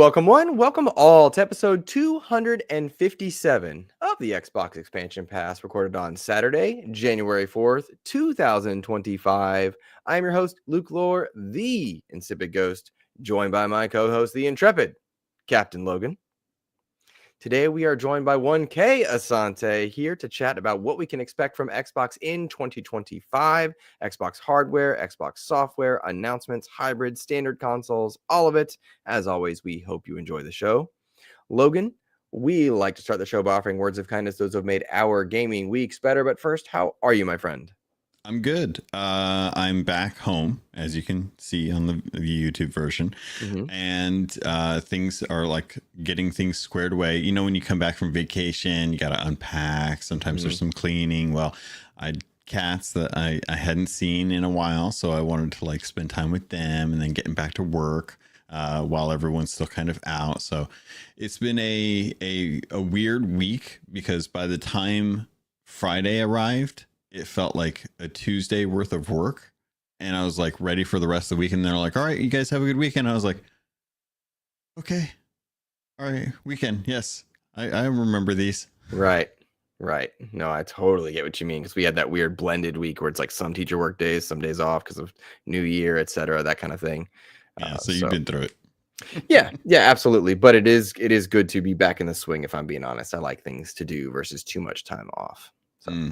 welcome one, welcome all to episode 257 of the Xbox Expansion Pass, recorded on Saturday, January 4th, 2025. I am your host, Luke Lohr, the Insipid Ghost, joined by my co-host, the intrepid Captain Logun. Today, we are joined by 1K Asante here to chat about what we can expect from Xbox in 2025, Xbox hardware, Xbox software, announcements, hybrids, standard consoles, all of it. As always, we hope you enjoy the show. Logan, we like to start the show by offering words of kindness to those who have made our gaming weeks better. But first, how are you, my friend? I'm good. I'm back home, as you can see on the YouTube version. And things are like getting things squared away. You know, when you come back from vacation, you got to unpack. Sometimes there's some cleaning. Well, I had cats that I hadn't seen in a while, so I wanted to like spend time with them and then getting back to work while everyone's still kind of out. So it's been a weird week because by the time Friday arrived, it felt like a Tuesday worth of work, and I was like ready for the rest of the week. And they're like, all right, you guys have a good weekend. I was like, okay. All right. Weekend. Yes. I remember these. Right. No, I totally get what you mean, because we had that weird blended week where it's like some teacher work days, some days off because of New Year, etc., that kind of thing. Yeah. So you've been through it. Yeah, absolutely. But it is good to be back in the swing, if I'm being honest. I like things to do versus too much time off. So.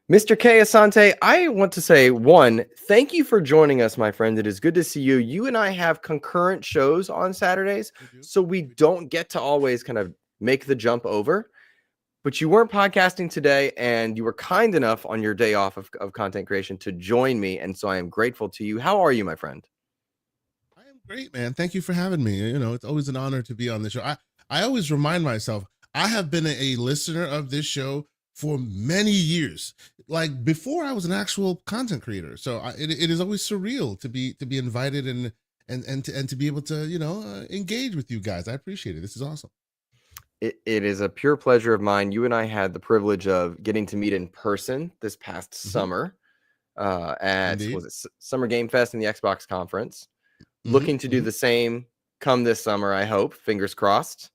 Mr. K. Asante, I want to say, one, thank you for joining us, my friend. It is good to see you. You and I have concurrent shows on Saturdays, so we don't get to always kind of make the jump over. But you weren't podcasting today, and you were kind enough on your day off of content creation to join me, and so I am grateful to you. How are you, my friend? I am great, man. Thank you for having me. You know, it's always an honor to be on the show. I always remind myself, I have been a listener of this show for many years, like before I was an actual content creator. So it is always surreal to be invited and to be able to engage with you guys. I appreciate it. This is awesome. It is a pure pleasure of mine. You and I had the privilege of getting to meet in person this past summer at Summer Game Fest and the Xbox conference. Looking to do the same come this summer, I hope. Fingers crossed.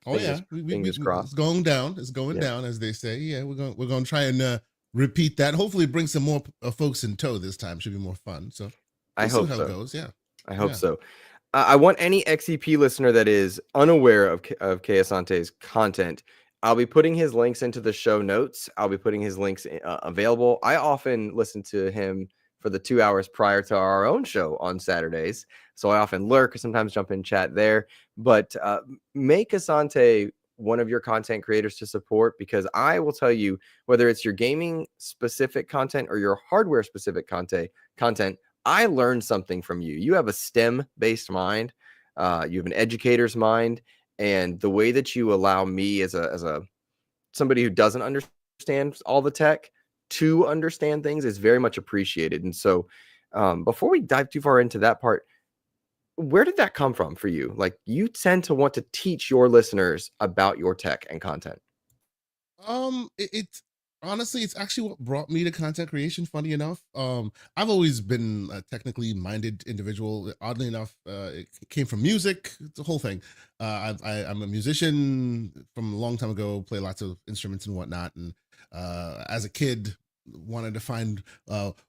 Fingers crossed. It's going down. It's going down, as they say. Yeah, we're going to try and repeat that. Hopefully, bring some more folks in tow this time. Should be more fun. So I hope how so. It goes. Yeah, I hope so. I want any XEP listener that is unaware of K. Asante's content. I'll be putting his links into the show notes. I'll be putting his links available. I often listen to him for the 2 hours prior to our own show on Saturdays. So I often lurk or sometimes jump in chat there. But make Asante one of your content creators to support, because I will tell you, whether it's your gaming specific content or your hardware specific content, I learned something from you. You have a STEM based mind. You have an educator's mind, and the way that you allow me as a somebody who doesn't understand all the tech to understand things is very much appreciated. And so before we dive too far into that part, where did that come from for you? Like, you tend to want to teach your listeners about your tech and content. It's honestly, it's actually what brought me to content creation. Funny enough, I've always been a technically minded individual. Oddly enough, it came from music. It's a whole thing. I'm a musician from a long time ago. Play lots of instruments and whatnot. And as a kid, wanted to find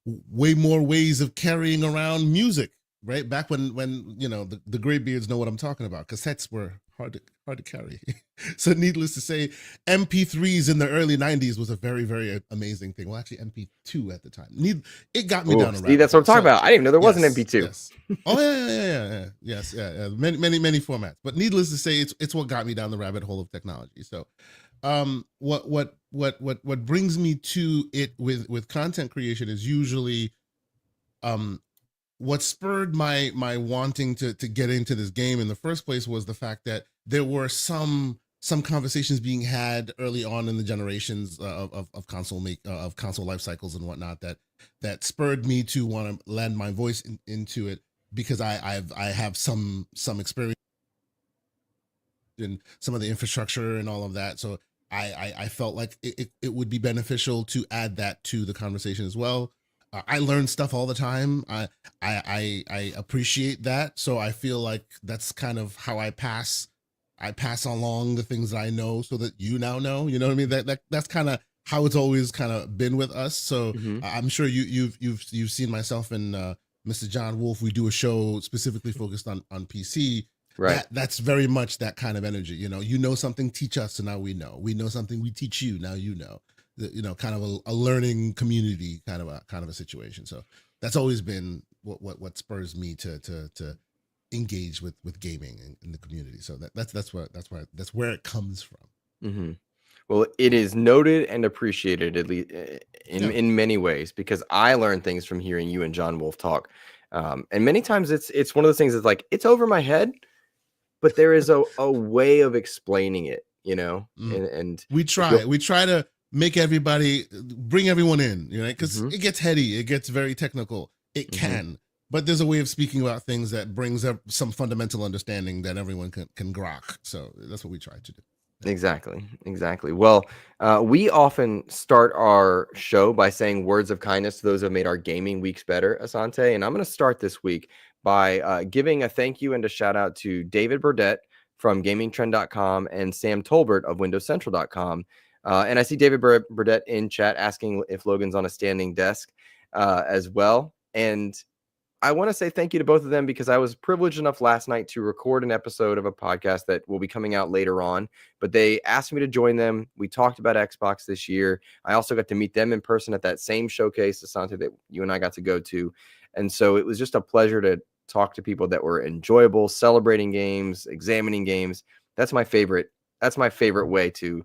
way more ways of carrying around music. Right back when the graybeards know what I'm talking about. Cassettes were hard to carry. So needless to say, MP3s in the early 90s was a very, very amazing thing. Well, actually MP2 at the time. It got me down a rabbit hole. That's what I'm talking about. I didn't even know there was an MP2. Yes. Oh yeah. Yes, yeah. Many formats. But needless to say, it's what got me down the rabbit hole of technology. So what brings me to it with content creation is usually what spurred my wanting to get into this game in the first place was the fact that there were some conversations being had early on in the generations of console life cycles and whatnot that spurred me to want to lend my voice into it, because I have some experience in some of the infrastructure and all of that. So I felt like it would be beneficial to add that to the conversation as well. I learn stuff all the time. I appreciate that. So I feel like that's kind of how I pass along the things that I know so that you now know. You know what I mean? That's kind of how it's always kind of been with us. So I'm sure you've seen myself and Mr. John Wolf. We do a show specifically focused on PC. Right. That's very much that kind of energy. You know something, teach us, so now we know. We know something, we teach you, now you know. Kind of a learning community kind of a situation. So that's always been what spurs me to engage with gaming in the community. So that's where it comes from. Well, it is noted and appreciated, at least in many ways, because I learn things from hearing you and John Wolf talk. And many times it's one of those things that's like, it's over my head, but there is a way of explaining it, and we try to make everybody, bring everyone in, because it gets heady, it gets very technical. It can, but there's a way of speaking about things that brings up some fundamental understanding that everyone can grok. So that's what we try to do. Exactly. Well, we often start our show by saying words of kindness to those who have made our gaming weeks better, Asante. And I'm going to start this week by giving a thank you and a shout out to David Burdett from gamingtrend.com and Sam Tolbert of windowscentral.com. And I see David Burdett in chat asking if Logan's on a standing desk as well. And I want to say thank you to both of them because I was privileged enough last night to record an episode of a podcast that will be coming out later on. But they asked me to join them. We talked about Xbox this year. I also got to meet them in person at that same showcase, Asante, that you and I got to go to. And so it was just a pleasure to talk to people that were enjoyable, celebrating games, examining games. That's my favorite. That's my favorite way to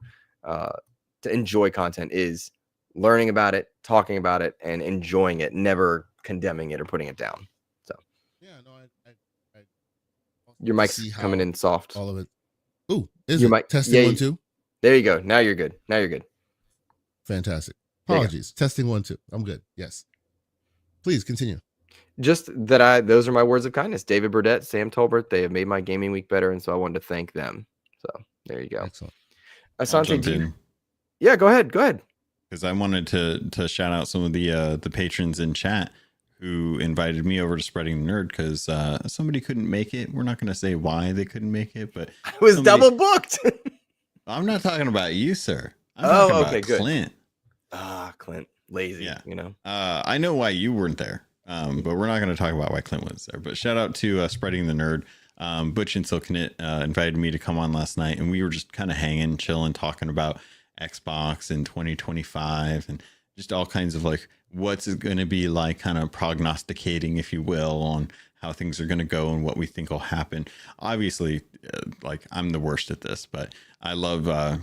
enjoy content, is learning about it, talking about it, and enjoying it, never condemning it or putting it down. So I your mic's coming in soft. All of it. Ooh, is your mic testing 1 2? There you go. Now you're good. Fantastic. Apologies. Testing 1 2. I'm good. Yes. Please continue. Just that those are my words of kindness. David Burdett, Sam Tolbert, they have made my gaming week better, and so I wanted to thank them. So there you go. Excellent. Asante, yeah, go ahead. Because I wanted to shout out some of the patrons in chat who invited me over to Spreading the Nerd because somebody couldn't make it. We're not going to say why they couldn't make it, but I was double booked. I'm not talking about you, sir. I'm talking about Clint. Clint, lazy. Yeah. I know why you weren't there, but we're not going to talk about why Clint was there. But shout out to Spreading the Nerd. Butch and Silkenit invited me to come on last night, and we were just kind of hanging, chilling, talking about Xbox in 2025 and just all kinds of like what's it going to be like, kind of prognosticating, if you will, on how things are going to go and what we think will happen. Obviously, like I'm the worst at this, but I love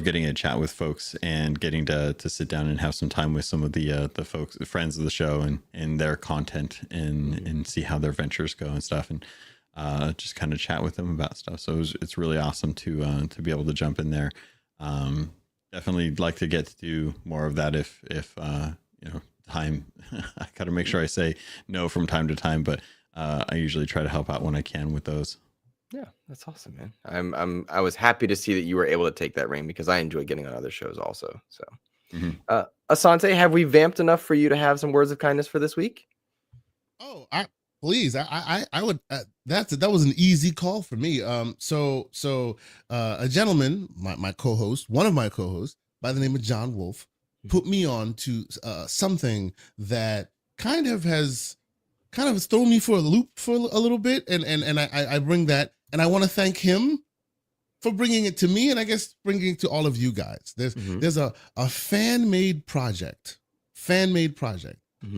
getting a chat with folks and getting to sit down and have some time with some of the folks, friends of the show, and their content and see how their ventures go and stuff, and just kind of chat with them about stuff. So it's really awesome to be able to jump in there. Definitely like to get to do more of that if time. I got to make sure I say no from time to time, but I usually try to help out when I can with those. Yeah, that's awesome, man. I was happy to see that you were able to take that reign because I enjoy getting on other shows also. So, Asante, have we vamped enough for you to have some words of kindness for this week? Oh, please, I would. That was an easy call for me. So a gentleman, my co-host, one of my co-hosts by the name of John Wolf, put me on to something that kind of has thrown me for a loop for a little bit, and I bring that, and I want to thank him for bringing it to me, and I guess bringing it to all of you guys. There's a fan-made project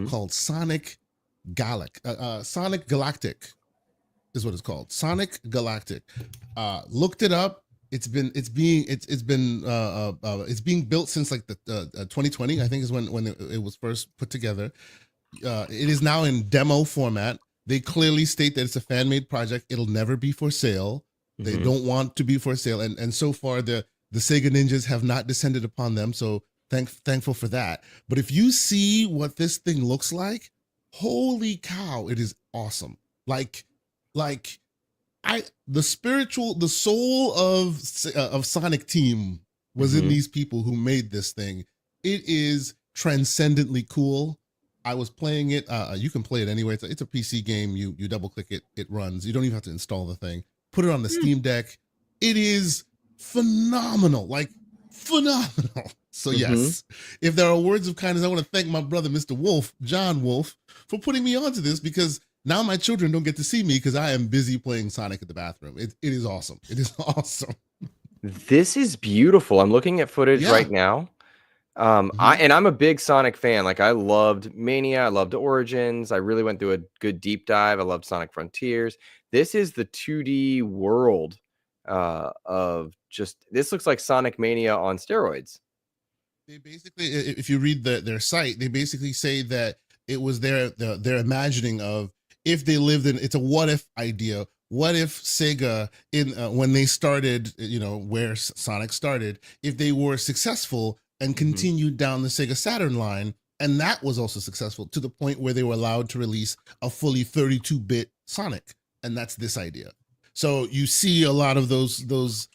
called Sonic Galactic is what it's called. Sonic Galactic. Looked it up. It's being built since like the 2020, I think, is when it was first put together. It is now in demo format. They clearly state that it's a fan-made project. It'll never be for sale. They don't want to be for sale, and so far the Sega ninjas have not descended upon them. So thankful for that. But if you see what this thing looks like, holy cow, it is awesome. Like the soul of Sonic Team was in these people who made this thing. It is transcendently cool. I was playing it. You can play it anyway. It's a PC game. You double click it, it runs. You don't even have to install the thing. Put it on the Steam Deck. It is phenomenal, like phenomenal. So yes, if there are words of kindness, I want to thank my brother, Mr. Wolf, John Wolf, for putting me onto this, because now my children don't get to see me because I am busy playing Sonic at the bathroom. It is awesome. It is awesome. This is beautiful. I'm looking at footage right now. I'm a big Sonic fan. Like, I loved Mania, I loved Origins. I really went through a good deep dive. I loved Sonic Frontiers. This is the 2D world of just, this looks like Sonic Mania on steroids. They basically, if you read their site, they basically say that it was their imagining of, if they lived in, it's a what if idea. What if Sega, in when they started, where Sonic started, if they were successful and continued down the Sega Saturn line, and that was also successful to the point where they were allowed to release a fully 32-bit Sonic, and that's this idea. So you see a lot of those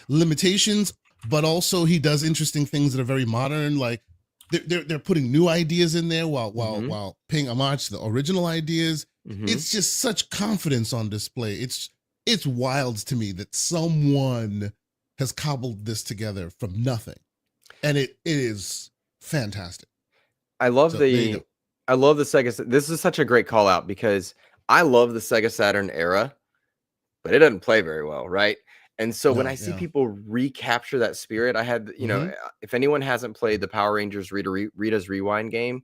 limitations, but also he does interesting things that are very modern, like they're putting new ideas in there while paying homage to the original ideas. It's just such confidence on display. It's wild to me that someone has cobbled this together from nothing, and it is fantastic. I love the Sega. This is such a great call out, because I love the Sega Saturn era, but it doesn't play very well, right? And so when I see people recapture that spirit, I had, if anyone hasn't played the Power Rangers Rita's Rewind game,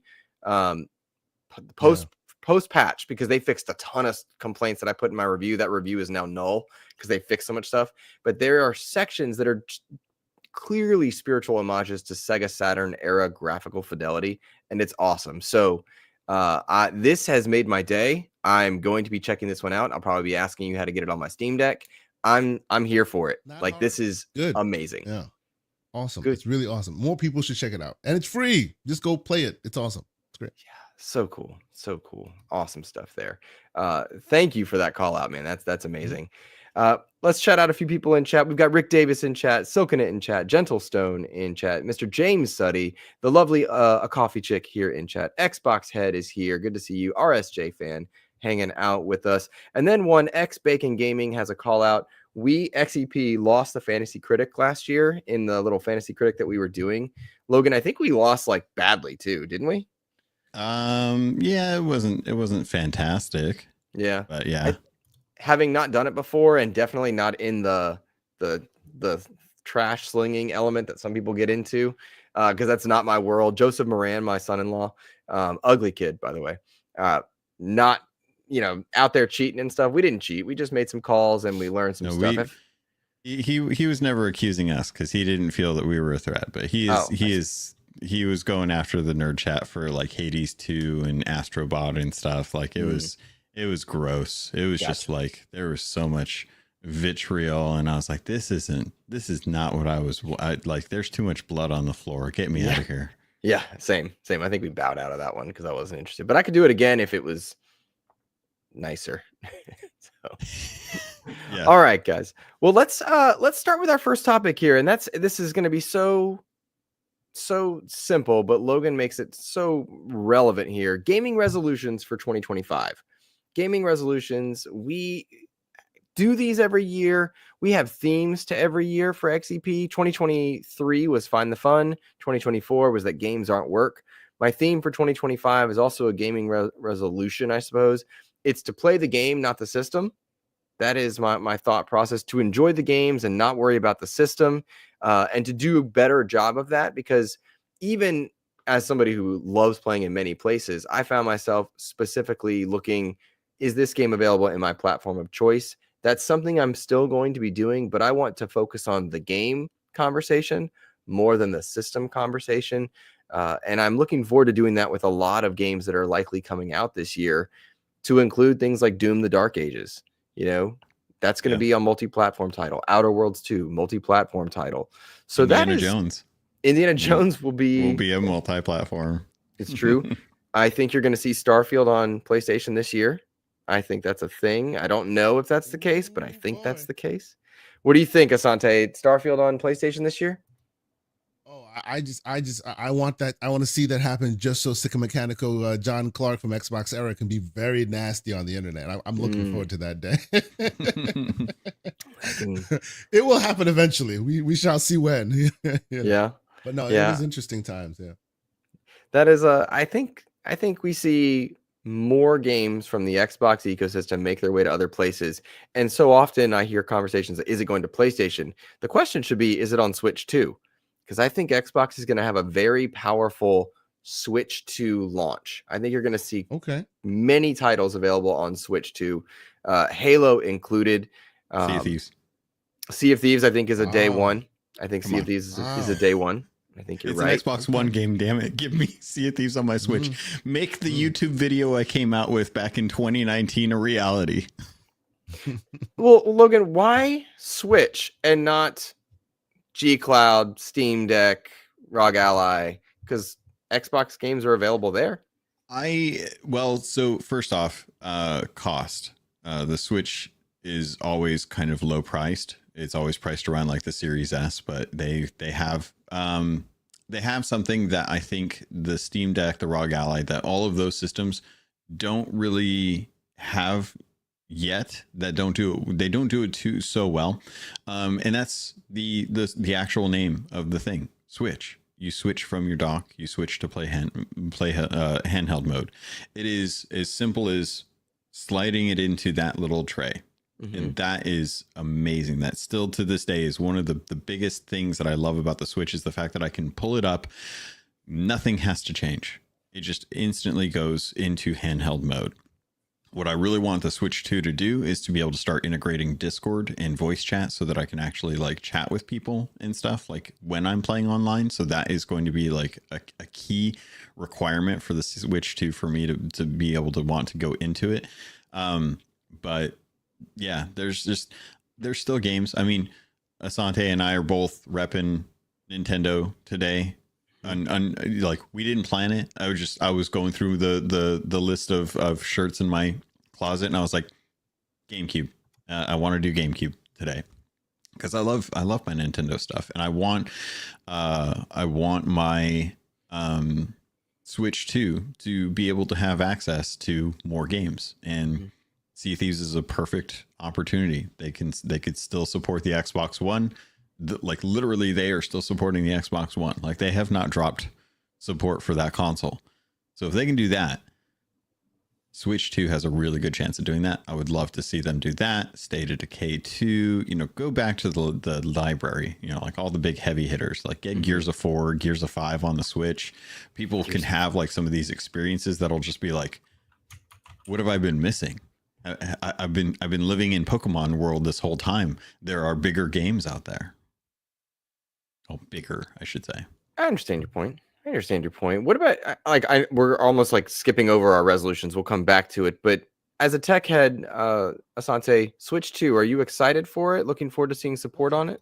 post patch, because they fixed a ton of complaints that I put in my review. That review is now null because they fixed so much stuff. But there are sections that are clearly spiritual homages to Sega Saturn era graphical fidelity, and it's awesome. So this has made my day. I'm going to be checking this one out. I'll probably be asking you how to get it on my Steam Deck. I'm here for it. Like, this is good. Amazing. Yeah. Awesome. Good. It's really awesome. More people should check it out. And it's free. Just go play it. It's awesome. It's great. Yeah. So cool. So cool. Awesome stuff there. Thank you for that call out, man. That's amazing. Let's chat out a few people in chat. We've got Rick Davis in chat, Silkenit in chat, Gentle Stone in chat, Mr. James Suddy, the lovely a coffee chick here in chat. Xbox Head is here. Good to see you. RSJ fan hanging out with us. And then one X Bacon Gaming has a call out. We, XEP, lost the Fantasy Critic last year in the little Fantasy Critic that we were doing. Logan, I think we lost like badly too, didn't we? Yeah, it wasn't fantastic. Yeah. But yeah. Having not done it before, and definitely not in the trash slinging element that some people get into, because that's not my world. Joseph Moran, my son-in-law, ugly kid, by the way, not out there cheating and stuff. We didn't cheat. We just made some calls and we learned some stuff. He was never accusing us because he didn't feel that we were a threat, but he was going after the nerd chat for like Hades 2 and Astrobot and stuff. Like it was gross. It was just like, there was so much vitriol, and I was like, this is not what I like. There's too much blood on the floor. Get me out of here. Yeah, same. I think we bowed out of that one because I wasn't interested, but I could do it again if it was nicer. Yeah. All right, guys. Well, let's start with our first topic here, and this is going to be so simple, but Logan makes it so relevant here. Gaming resolutions for 2025. Gaming resolutions, we do these every year. We have themes to every year for XEP. 2023 was Find the Fun. 2024 was that games aren't work. My theme for 2025 is also a gaming resolution, I suppose. It's to play the game, not the system. That is my thought process, to enjoy the games and not worry about the system, and to do a better job of that, because even as somebody who loves playing in many places, I found myself specifically looking, is this game available in my platform of choice? That's something I'm still going to be doing, but I want to focus on the game conversation more than the system conversation. And I'm looking forward to doing that with a lot of games that are likely coming out this year, to include things like Doom, the Dark Ages. That's going to be a multi-platform title. Outer Worlds 2, multi-platform title. So Indiana Jones will be a multi-platform. It's true. I think you're going to see Starfield on PlayStation this year. I think that's a thing. I don't know if that's the case, but I think that's the case. What do you think, Asante? Starfield on PlayStation this year? Oh, I want that. I want to see that happen just so Sycamechanico John Clark from Xbox Era can be very nasty on the internet. I'm looking forward to that day. It will happen eventually. We shall see when. Yeah. But no, Yeah. it is interesting times. Yeah. That is I think we see more games from the Xbox ecosystem make their way to other places. And so often I hear conversations, is it going to PlayStation? The question should be, is it on Switch too? Because I think Xbox is going to have a very powerful Switch 2 launch. I think you're going to see many titles available on Switch 2, Halo included. Sea of Thieves. Sea of Thieves, I think, is a day one. I think Sea of Thieves is a day one. I think you're right. It's an Xbox One game, damn it. Give me Sea of Thieves on my Switch. Make the YouTube video I came out with back in 2019 a reality. Well, Logan, why Switch and not G Cloud, Steam Deck, ROG Ally? Because Xbox games are available there. So first off, cost. The Switch is always kind of low priced. It's always priced around like the Series S, but they have something that I think the Steam Deck, the ROG Ally, that all of those systems don't really have yet. They don't do it so well, and that's the actual name of the thing, Switch. You switch from your dock, you switch to play handheld mode. It is as simple as sliding it into that little tray. And that is amazing. That still to this day is one of the biggest things that I love about the Switch, is the fact that I can pull it up. Nothing has to change. It just instantly goes into handheld mode. What I really want the Switch 2 to do is to be able to start integrating Discord and voice chat so that I can actually like chat with people and stuff like when I'm playing online. So that is going to be like a key requirement for the Switch 2 for me to be able to want to go into it. But yeah, there's still games. I mean, Asante and I are both repping Nintendo today. And like, we didn't plan it. I was going through the list of shirts in my closet, and I was like, GameCube. I want to do GameCube today because I love my Nintendo stuff, and I want my Switch 2 to be able to have access to more games. And Sea of Thieves is a perfect opportunity. They could still support the Xbox One. Like literally they are still supporting the Xbox One. Like they have not dropped support for that console. So if they can do that, Switch 2 has a really good chance of doing that. I would love to see them do that. State of Decay 2, go back to the library, like all the big heavy hitters, like get Gears of 4, Gears of 5 on the Switch. People can have like some of these experiences that'll just be like, what have I been missing? I've been living in Pokemon world this whole time. There are bigger games out there. Oh, bigger, I should say. I understand your point. What about we're almost like skipping over our resolutions. We'll come back to it. But as a tech head, Asante, Switch 2, are you excited for it? Looking forward to seeing support on it?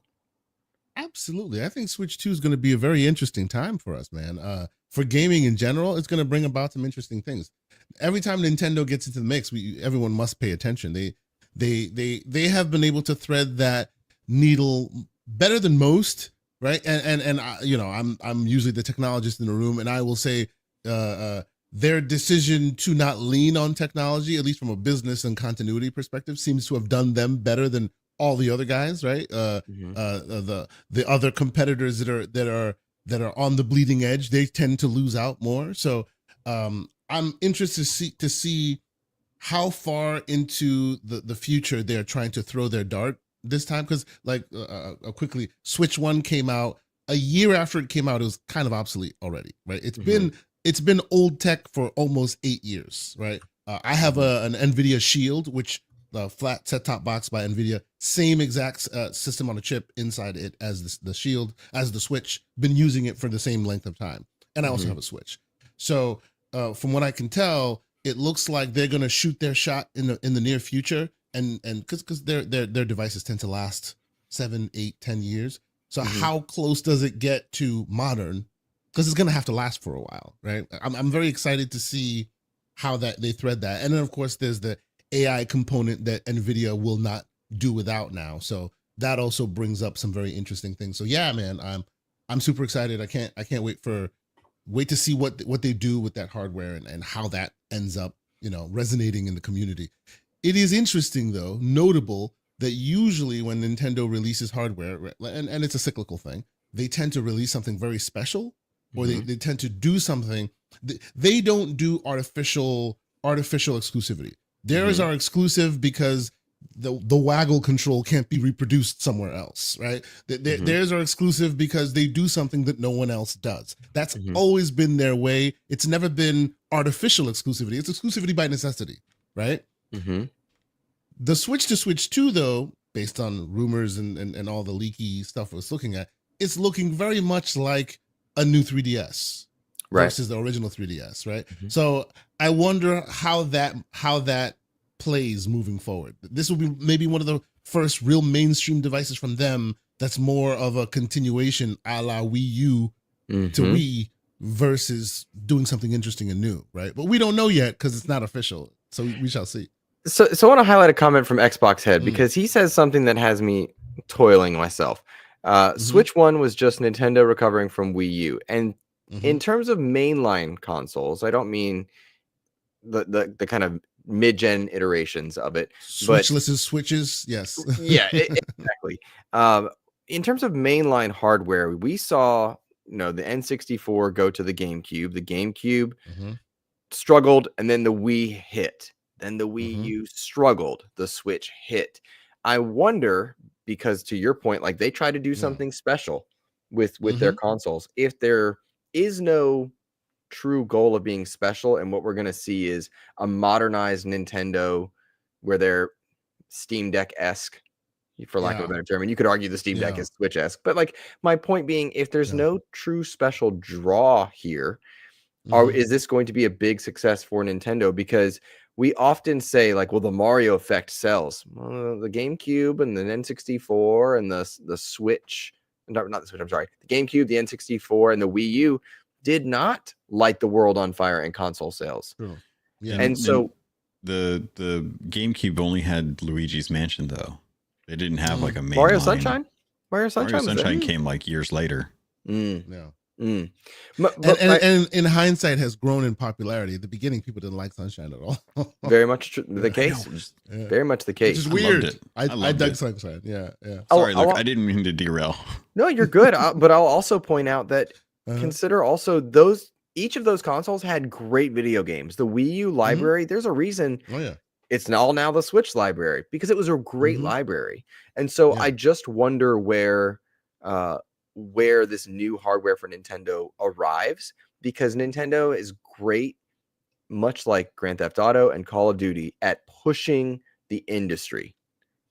Absolutely. I think Switch 2 is going to be a very interesting time for us, man. For gaming in general, it's going to bring about some interesting things. Every time Nintendo gets into the mix, everyone must pay attention. They have been able to thread that needle better than most, right? And I'm usually the technologist in the room, and I will say their decision to not lean on technology, at least from a business and continuity perspective, seems to have done them better than all the other guys, right? The other competitors that are on the bleeding edge, they tend to lose out more. So I'm interested to see how far into the future they're trying to throw their dart this time. Because quickly, Switch 1 came out a year after it came out. It was kind of obsolete already, right? It's been old tech for almost 8 years, right? I have an NVIDIA Shield, which the flat set-top box by NVIDIA, same exact system on a chip inside it as the Shield, as the Switch. Been using it for the same length of time, and I also have a Switch. So from what I can tell, it looks like they're going to shoot their shot in the near future, and because their devices tend to last 7, 8, 10 years. So how close does it get to modern? Because it's going to have to last for a while, right? I'm very excited to see how that they thread that, and then of course there's the AI component that NVIDIA will not do without now. So that also brings up some very interesting things. So yeah, man, I'm super excited. I can't wait to see what they do with that hardware and how that ends up, resonating in the community. It is interesting though, notable that usually when Nintendo releases hardware, and it's a cyclical thing, they tend to release something very special, or they tend to do something. They don't do artificial exclusivity. Theirs are exclusive because the waggle control can't be reproduced somewhere else, right? Theirs are exclusive because they do something that no one else does. That's always been their way. It's never been artificial exclusivity. It's exclusivity by necessity, right? The switch to Switch 2, though, based on rumors and all the leaky stuff I was looking at, it's looking very much like a new 3DS versus the original 3DS, right? So I wonder how that plays moving forward. This will be maybe one of the first real mainstream devices from them that's more of a continuation a la Wii U to Wii versus doing something interesting and new, right? But we don't know yet because it's not official. So we shall see. So I want to highlight a comment from Xbox Head because he says something that has me toiling myself. Switch 1 was just Nintendo recovering from Wii U. And in terms of mainline consoles, I don't mean the kind of mid-gen iterations of it. Switchless is switches, yes. Yeah, exactly. In terms of mainline hardware, we saw the N64 go to the GameCube. The GameCube struggled, and then the Wii hit. Then the Wii U struggled. The Switch hit. I wonder, because to your point, like they try to do something special with their consoles. If there is no true goal of being special, and what we're going to see is a modernized Nintendo where they're Steam Deck-esque, for lack of a better term. And you could argue the Steam Deck is Switch-esque. But like my point being, if there's no true special draw here, is this going to be a big success for Nintendo? Because we often say like, well, the Mario effect sells. The GameCube and the N64 and the Switch, not the Switch, I'm sorry, the GameCube, the N64, and the Wii U did not light the world on fire in console sales. True. Yeah. And so the GameCube only had Luigi's Mansion, though. They didn't have like a main Mario line. Sunshine. Mario Sunshine came like years later. And in hindsight has grown in popularity. At the beginning, people didn't like Sunshine at all. Very much the case. Very much the case. Which is weird. I dug Sunshine. Yeah. Sorry, look, I didn't mean to derail. No, you're good. But I'll also point out that consider also each of those consoles had great video games. The Wii U library, there's a reason. Oh yeah. It's all now the Switch library because it was a great library. And so I just wonder where this new hardware for Nintendo arrives, because Nintendo is great, much like Grand Theft Auto and Call of Duty, at pushing the industry.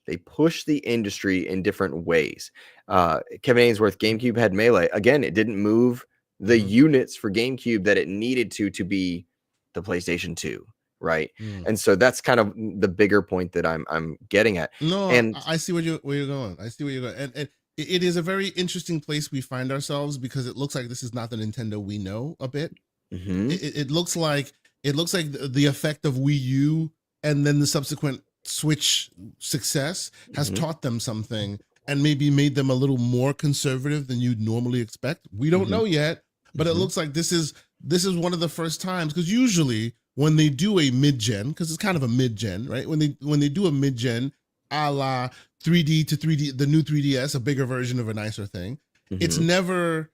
They push the industry in different ways. Kevin Ainsworth, GameCube had Melee. Again, it didn't move the units for GameCube that it needed to be the PlayStation 2. Right. And so that's kind of the bigger point that I'm getting at. No, and I see where you're going. I see where you're going. And it is a very interesting place we find ourselves, because it looks like this is not the Nintendo we know a bit. It looks like the effect of Wii U and then the subsequent Switch success has taught them something and maybe made them a little more conservative than you'd normally expect. We don't know yet, but it looks like this is one of the first times, because usually when they do a mid-gen, because it's kind of a mid-gen, right? When they do a mid-gen, a la 3D to 3D, the new 3DS, a bigger version of a nicer thing, it's never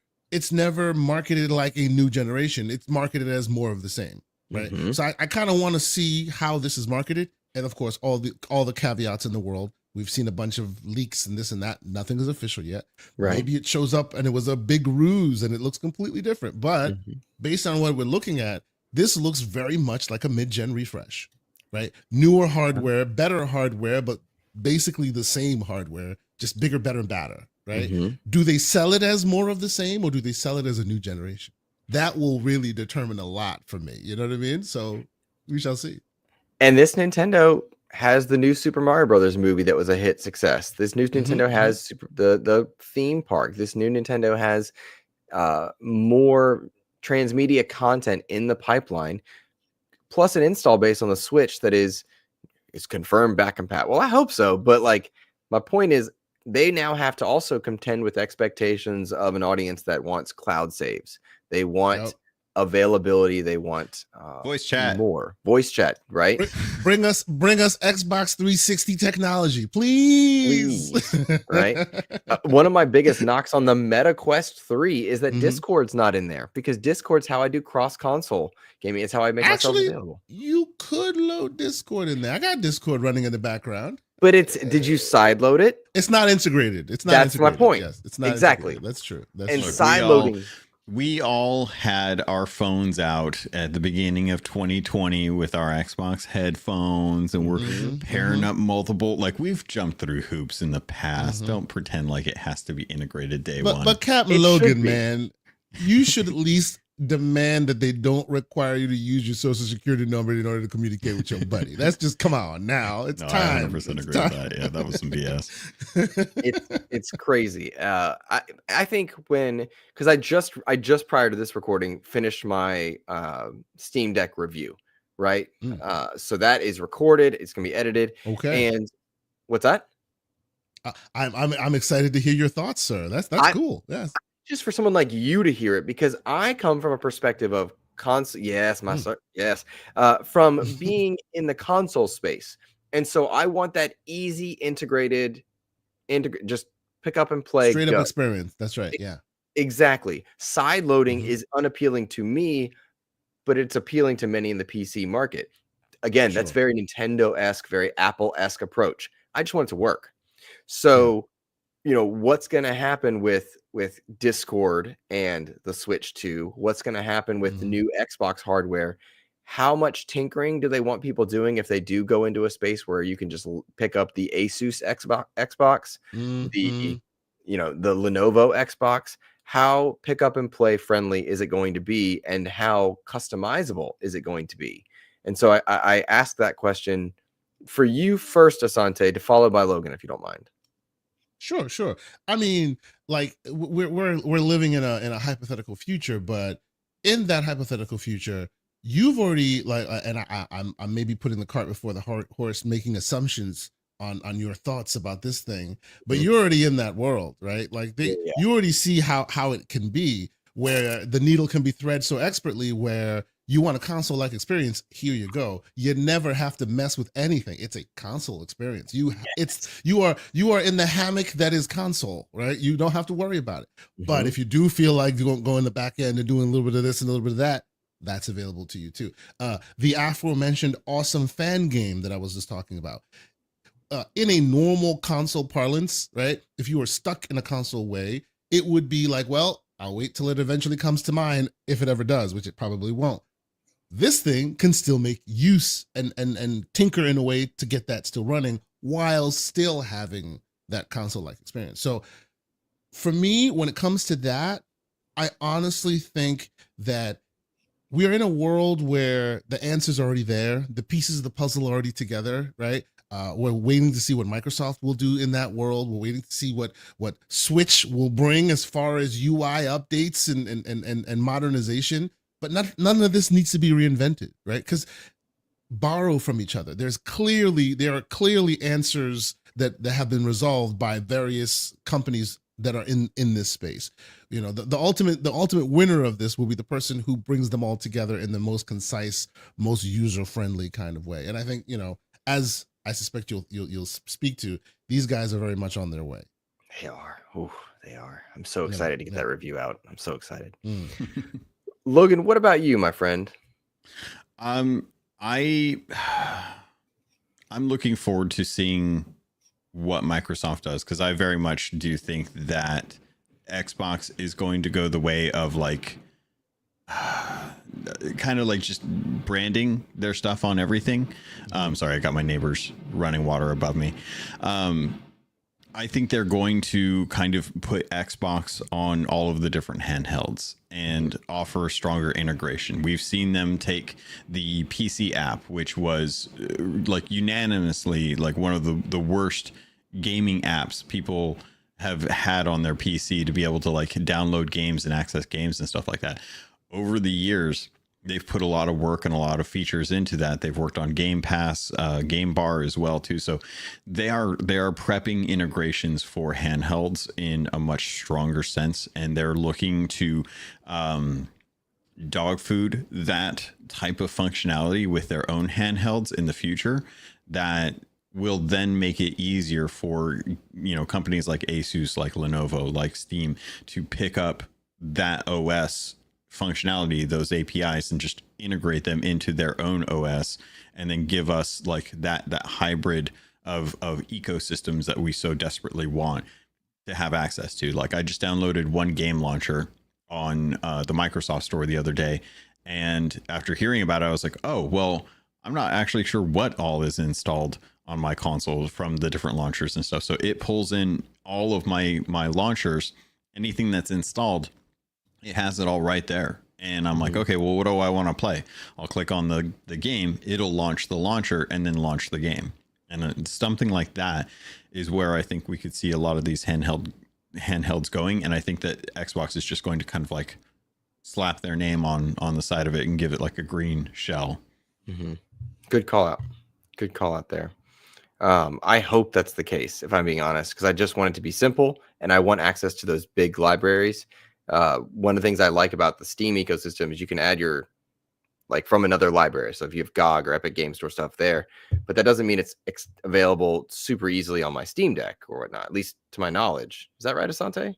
marketed like a new generation. It's marketed as more of the same, right? So I kind of want to see how this is marketed, and of course all the caveats in the world. We've seen a bunch of leaks and this and that. Nothing is official yet. Right. Maybe it shows up and it was a big ruse and it looks completely different. But based on what we're looking at, this looks very much like a mid-gen refresh, right? Newer hardware, better hardware, but basically the same hardware, just bigger, better, and badder, right? Do they sell it as more of the same, or do they sell it as a new generation? That will really determine a lot for me. You know what I mean? So we shall see. And this Nintendo has the new Super Mario Brothers movie that was a hit success. This new Nintendo has the theme park. This new Nintendo has more transmedia content in the pipeline, plus an install base on the Switch that is confirmed back and pat. Well, I hope so, but like my point is, they now have to also contend with expectations of an audience that wants cloud saves. They want availability. They want voice chat, more voice chat, right? Bring us Xbox 360 technology, please. Right. One of my biggest knocks on the Meta Quest 3 is that Discord's not in there, because Discord's how I do cross console gaming. It's how I make myself available. You could load Discord in there. I got Discord running in the background. But did you sideload it? It's not integrated. That's my point. Yes, it's not exactly. Integrated. That's true. And sideloading. We all had our phones out at the beginning of 2020 with our Xbox headphones, and we're pairing up multiple. Like, we've jumped through hoops in the past. Don't pretend like it has to be integrated day one. But Captain Logan, man, you should at least demand that they don't require you to use your social security number in order to communicate with your buddy. That's just, come on now. It's time. I 100% agree with that. Yeah, that was some BS. It's crazy. I think because I just prior to this recording finished my Steam Deck review, right? So that is recorded. It's gonna be edited. Okay. And what's that? I'm excited to hear your thoughts, sir. That's cool. Yes. Just for someone like you to hear it, because I come from a perspective of console. Yes, from being in the console space, and so I want that easy integrated, just pick up and play, straight up experience. That's right. Yeah, exactly. Side loading is unappealing to me, but it's appealing to many in the PC market. Again, that's very Nintendo-esque, very Apple-esque approach. I just want it to work. So, what's going to happen with Discord and the Switch 2? What's going to happen with the new Xbox hardware? How much tinkering do they want people doing if they do go into a space where you can just pick up the Asus Xbox, the Lenovo Xbox? How pick up and play friendly is it going to be, and how customizable is it going to be? And so I asked that question for you first, Asante, to follow by Logan, if you don't mind. Sure. I mean, like, we're living in a hypothetical future, but in that hypothetical future, you've already and I'm maybe putting the cart before the horse, making assumptions on your thoughts about this thing, but you're already in that world, right? Like, you already see how it can be, where the needle can be thread so expertly, where you want a console-like experience, here you go. You never have to mess with anything. It's a console experience. You are in the hammock that is console, right? You don't have to worry about it. But if you do feel like you're going in the back end and doing a little bit of this and a little bit of that, that's available to you too. The aforementioned awesome fan game that I was just talking about. In a normal console parlance, right? If you were stuck in a console way, it would be like, well, I'll wait till it eventually comes to mine, if it ever does, which it probably won't. This thing can still make use and tinker in a way to get that still running while still having that console-like experience. So for me, when it comes to that, I honestly think that we're in a world where the answer's already there. The pieces of the puzzle are already together, right? We're waiting to see what Microsoft will do in that world. We're waiting to see what Switch will bring as far as UI updates and modernization. But none of this needs to be reinvented, right? Because borrow from each other. There are clearly answers that have been resolved by various companies that are in this space. The ultimate winner of this will be the person who brings them all together in the most concise, most user-friendly kind of way. And I think, as I suspect you'll speak to, these guys are very much on their way. They are. Ooh, they are. I'm so excited to get that review out. I'm so excited. Logan, what about you, my friend? I'm looking forward to seeing what Microsoft does, because I very much do think that Xbox is going to go the way of kind of like just branding their stuff on everything. Sorry, I got my neighbors running water above me. I think they're going to kind of put Xbox on all of the different handhelds and offer stronger integration. We've seen them take the PC app, which was unanimously one of the worst gaming apps people have had on their PC to be able to download games and access games and stuff like that. Over the years, they've put a lot of work and a lot of features into that. They've worked on Game Pass, Game Bar as well too. So they are prepping integrations for handhelds in a much stronger sense, and they're looking to dog food that type of functionality with their own handhelds in the future. That will then make it easier for, companies like Asus, like Lenovo, like Steam to pick up that OS functionality, those APIs, and just integrate them into their own OS, and then give us like that hybrid of ecosystems that we so desperately want to have access to. Like, I just downloaded one game launcher on the Microsoft Store the other day, and after hearing about it, I was like, oh well, I'm not actually sure what all is installed on my console from the different launchers and stuff. So it pulls in all of my launchers, anything that's installed, it has it all right there. And I'm like, okay, well, what do I want to play? I'll click on the game, it'll launch the launcher and then launch the game. And something like that is where I think we could see a lot of these handhelds going. And I think that Xbox is just going to kind of like slap their name on the side of it and give it like a green shell. Mm-hmm. Good call out there. I hope that's the case, if I'm being honest, because I just want it to be simple and I want access to those big libraries. One of the things I like about the Steam ecosystem is you can add your, like, from another library. So if you have GOG or Epic Game Store stuff there, but that doesn't mean it's available super easily on my Steam Deck or whatnot, at least to my knowledge. Is that right, Asante?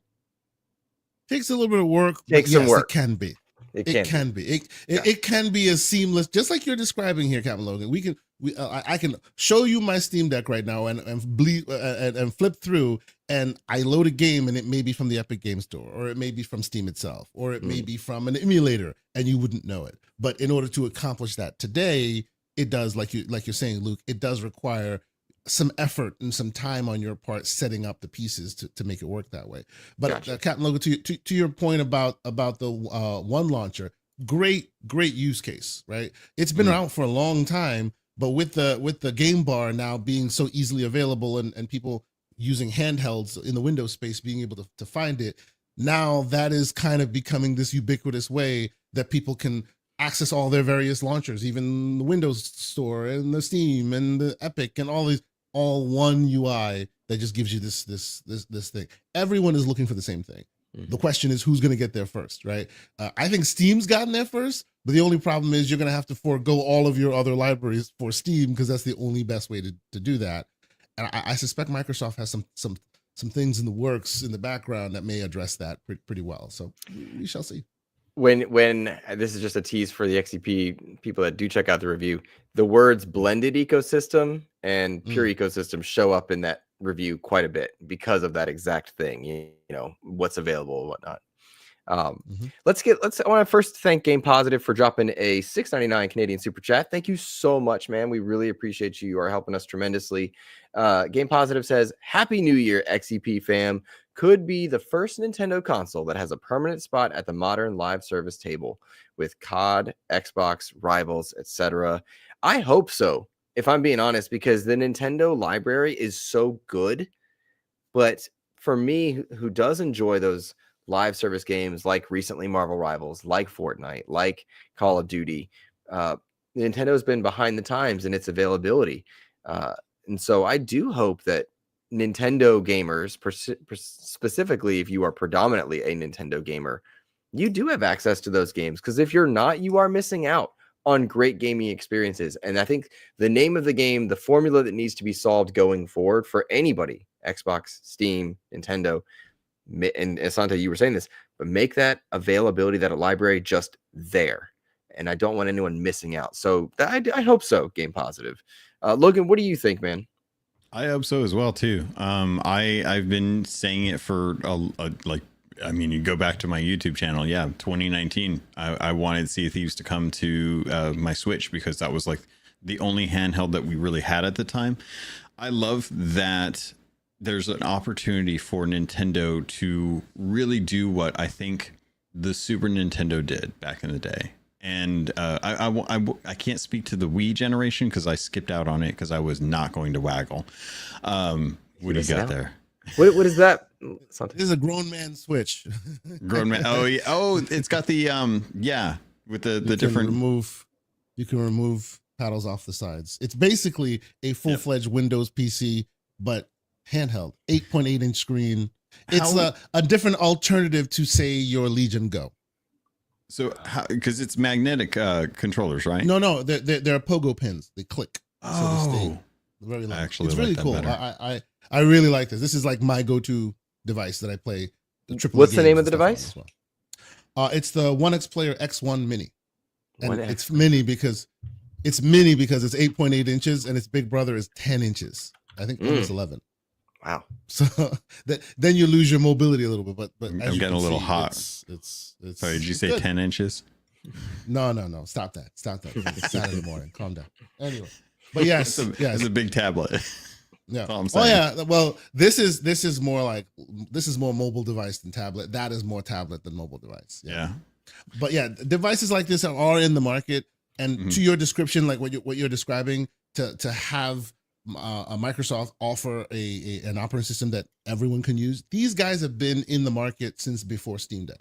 Takes a little bit of work. Takes some work. It can be. It can be. It can be as seamless, just like you're describing here, Captain Logan. I can show you my Steam Deck right now and flip through, and I load a game, and it may be from the Epic Game Store, or it may be from Steam itself, or it may be from an emulator, and you wouldn't know it. But in order to accomplish that today, it does, like you're saying, Luke, it does require some effort and some time on your part setting up the pieces to make it work that way. But Gotcha. Captain Logan, to your point about the one launcher, great use case, right? It's been around for a long time, but with the game bar now being so easily available and people using handhelds in the Windows space being able to find it, now that is kind of becoming this ubiquitous way that people can access all their various launchers, even the Windows Store and the Steam and the Epic and all these, all one UI that just gives you this thing. Everyone is looking for the same thing. The question is, who's going to get there first, right? I think Steam's gotten there first, but the only problem is you're going to have to forego all of your other libraries for Steam, because that's the only best way to do that. And I suspect Microsoft has some things in the works in the background that may address that pretty well. So we shall see. When this is just a tease for the XEP people that do check out the review, the words blended ecosystem and pure ecosystem show up in that review quite a bit because of that exact thing, you know, what's available and whatnot. I want to first thank Game Positive for dropping a $6.99 Canadian super chat. Thank you so much, man. We really appreciate you. You are helping us tremendously. Game Positive says, Happy New Year, XEP fam. Could be the first Nintendo console that has a permanent spot at the modern live service table with COD, Xbox, Rivals, etc. I hope so, if I'm being honest, because the Nintendo library is so good. But for me, who does enjoy those live service games like recently Marvel Rivals, like Fortnite, like Call of Duty, Nintendo's been behind the times in its availability. And so I do hope that Nintendo gamers, specifically if you are predominantly a Nintendo gamer, you do have access to those games, because if you're not, you are missing out on great gaming experiences. And I think the name of the game, the formula that needs to be solved going forward for anybody, Xbox, Steam, Nintendo, and Asante, you were saying this, but make that availability, that a library just there. And I don't want anyone missing out. So I hope so, Game Positive. Logan, what do you think, man? I hope so as well too. I've been saying it for you go back to my YouTube channel. Yeah, 2019. I wanted Sea of Thieves to come to my Switch, because that was like the only handheld that we really had at the time. I love that there's an opportunity for Nintendo to really do what I think the Super Nintendo did back in the day. And I can't speak to the Wii generation because I skipped out on it because I was not going to waggle. What do you got there? What is that? This is a grown man Switch. Grown man. Oh yeah. Oh, it's got the with the you different you can remove paddles off the sides. It's basically a full-fledged Windows PC, but handheld, 8.8-inch screen. It's a different alternative to, say, your Legion Go. So, because it's magnetic controllers, right? No, they're pogo pins. They click. Oh, so they stay very long. Actually, it's really cool. I really like this. This is like my go-to device that I play. What's the name of the device? Well. It's the 1X Player X1 Mini, and it's mini because it's 8.8 inches, and its big brother is 10 inches. I think almost 11. Wow. So then you lose your mobility a little bit, but I'm getting a little hot. It's Sorry, did you say good. 10 inches? No. Stop that. It's Saturday morning. Calm down. Anyway, but yes, it's a big tablet. Yeah. That's all I'm saying. Oh yeah. Well, this is more mobile device than tablet. That is more tablet than mobile device. Yeah. But yeah, devices like this are in the market. And to your description, like what you're describing, to have a Microsoft offer an operating system that everyone can use. These guys have been in the market since before Steam Deck.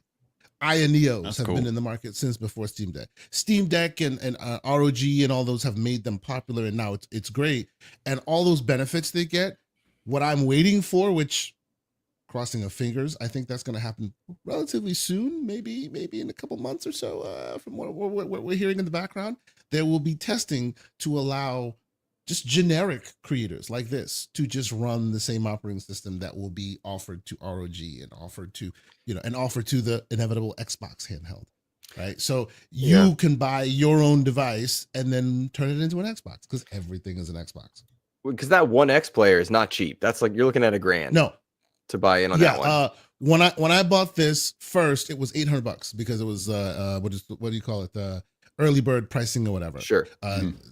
Neos have been in the market since before Steam Deck. Steam Deck and ROG and all those have made them popular, and now it's great. And all those benefits they get, what I'm waiting for, which, crossing of fingers, I think that's going to happen relatively soon, maybe in a couple months or so, from what we're hearing in the background. There will be testing to allow just generic creators like this to just run the same operating system that will be offered to ROG and offered to the inevitable Xbox handheld, right? So you can buy your own device and then turn it into an Xbox, because everything is an Xbox. Because that 1X player is not cheap. That's like, you're looking at $1,000. No, to buy in on that one. When I bought this first, it was $800 because it was what do you call it? Early bird pricing or whatever. Sure.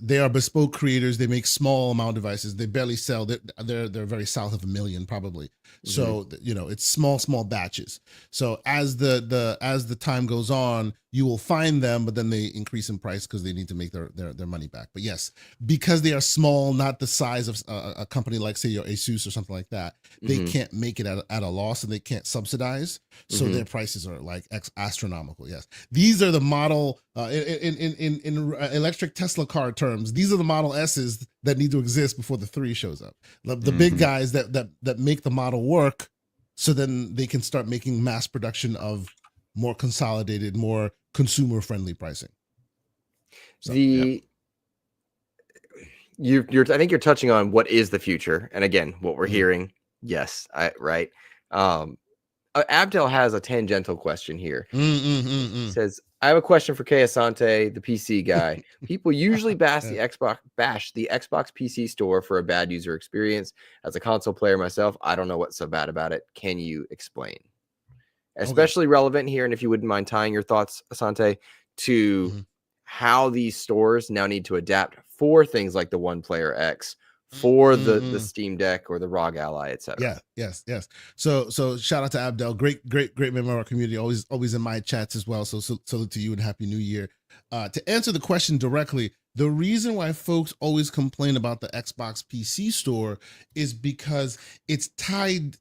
They are bespoke creators. They make small amount devices. They barely sell. They're very south of 1 million probably. So it's small batches. So as the time goes on, you will find them, but then they increase in price because they need to make their money back. But yes, because they are small, not the size of a company like, say, your Asus or something like that, they can't make it at a loss, and they can't subsidize. So their prices are like astronomical. Yes, these are the model in electric Tesla car terms. These are the Model S's that need to exist before the 3 shows up. The big guys that make the model work, so then they can start making mass production of more consolidated, more consumer-friendly pricing. So, I think you're touching on what is the future, and again, what we're hearing. Yes, right. Abdel has a tangential question here. Says, I have a question for K Asante, the PC guy. People usually bash the Xbox PC store for a bad user experience. As a console player myself, I don't know what's so bad about it. Can you explain? Especially relevant here, and if you wouldn't mind tying your thoughts, Asante, to how these stores now need to adapt for things like the One Player X, for the Steam Deck or the ROG Ally, etc. Yes. So shout out to Abdel, great member of our community, always in my chats as well. So salute to you and Happy New Year. To answer the question directly, the reason why folks always complain about the Xbox PC store is because it's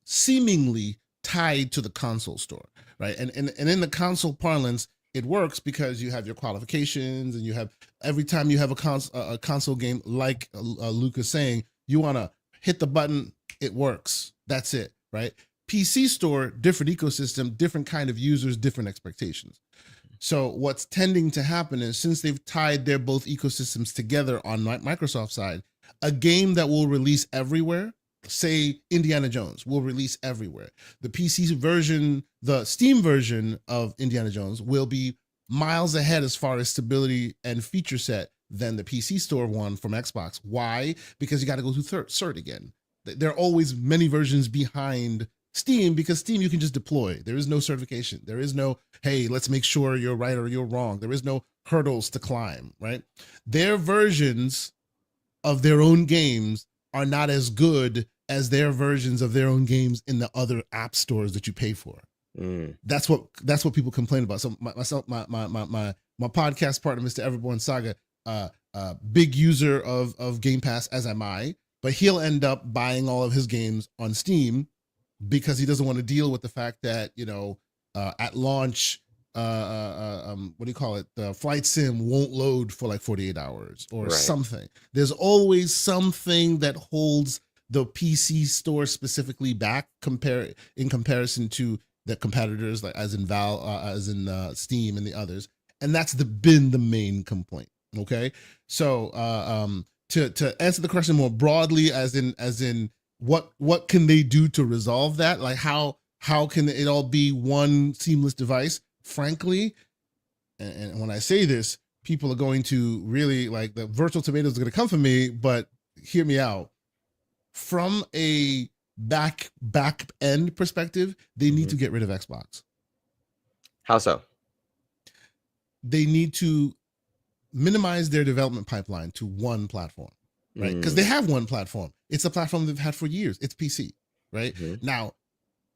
seemingly tied to the console store, right? And in the console parlance, it works because you have your qualifications, and you have, every time you have a console game, like Luke is saying, you want to hit the button, it works. That's it, right? PC store, different ecosystem, different kind of users, different expectations. So what's tending to happen is, since they've tied their both ecosystems together on Microsoft side, a game that will release everywhere, say Indiana Jones, will release everywhere. The PC version, the Steam version of Indiana Jones, will be miles ahead as far as stability and feature set than the PC store one from Xbox. Why? Because you got to go through cert again. There are always many versions behind Steam, because Steam you can just deploy. There is no certification. There is no, hey, let's make sure you're right or you're wrong. There is no hurdles to climb, right? Their versions of their own games are not as good as their versions of their own games in the other app stores that you pay for. That's what people complain about. So my podcast partner, Mr. Everborn Saga, big user of Game Pass, as am I, but he'll end up buying all of his games on Steam because he doesn't want to deal with the fact that, at launch, what do you call it? The flight sim won't load for like 48 hours or Right. something. There's always something that holds the PC store specifically back in comparison to the competitors, like as in Steam and the others. And that's been the main complaint. Okay. So to answer the question more broadly, as in what can they do to resolve that? Like how can it all be one seamless device? Frankly, and when I say this, people are going to really like the virtual tomatoes are going to come for me, but hear me out. From a back end perspective, they need to get rid of Xbox. How so? They need to minimize their development pipeline to one platform, right? Because they have one platform. It's a platform they've had for years. It's PC, right? Now,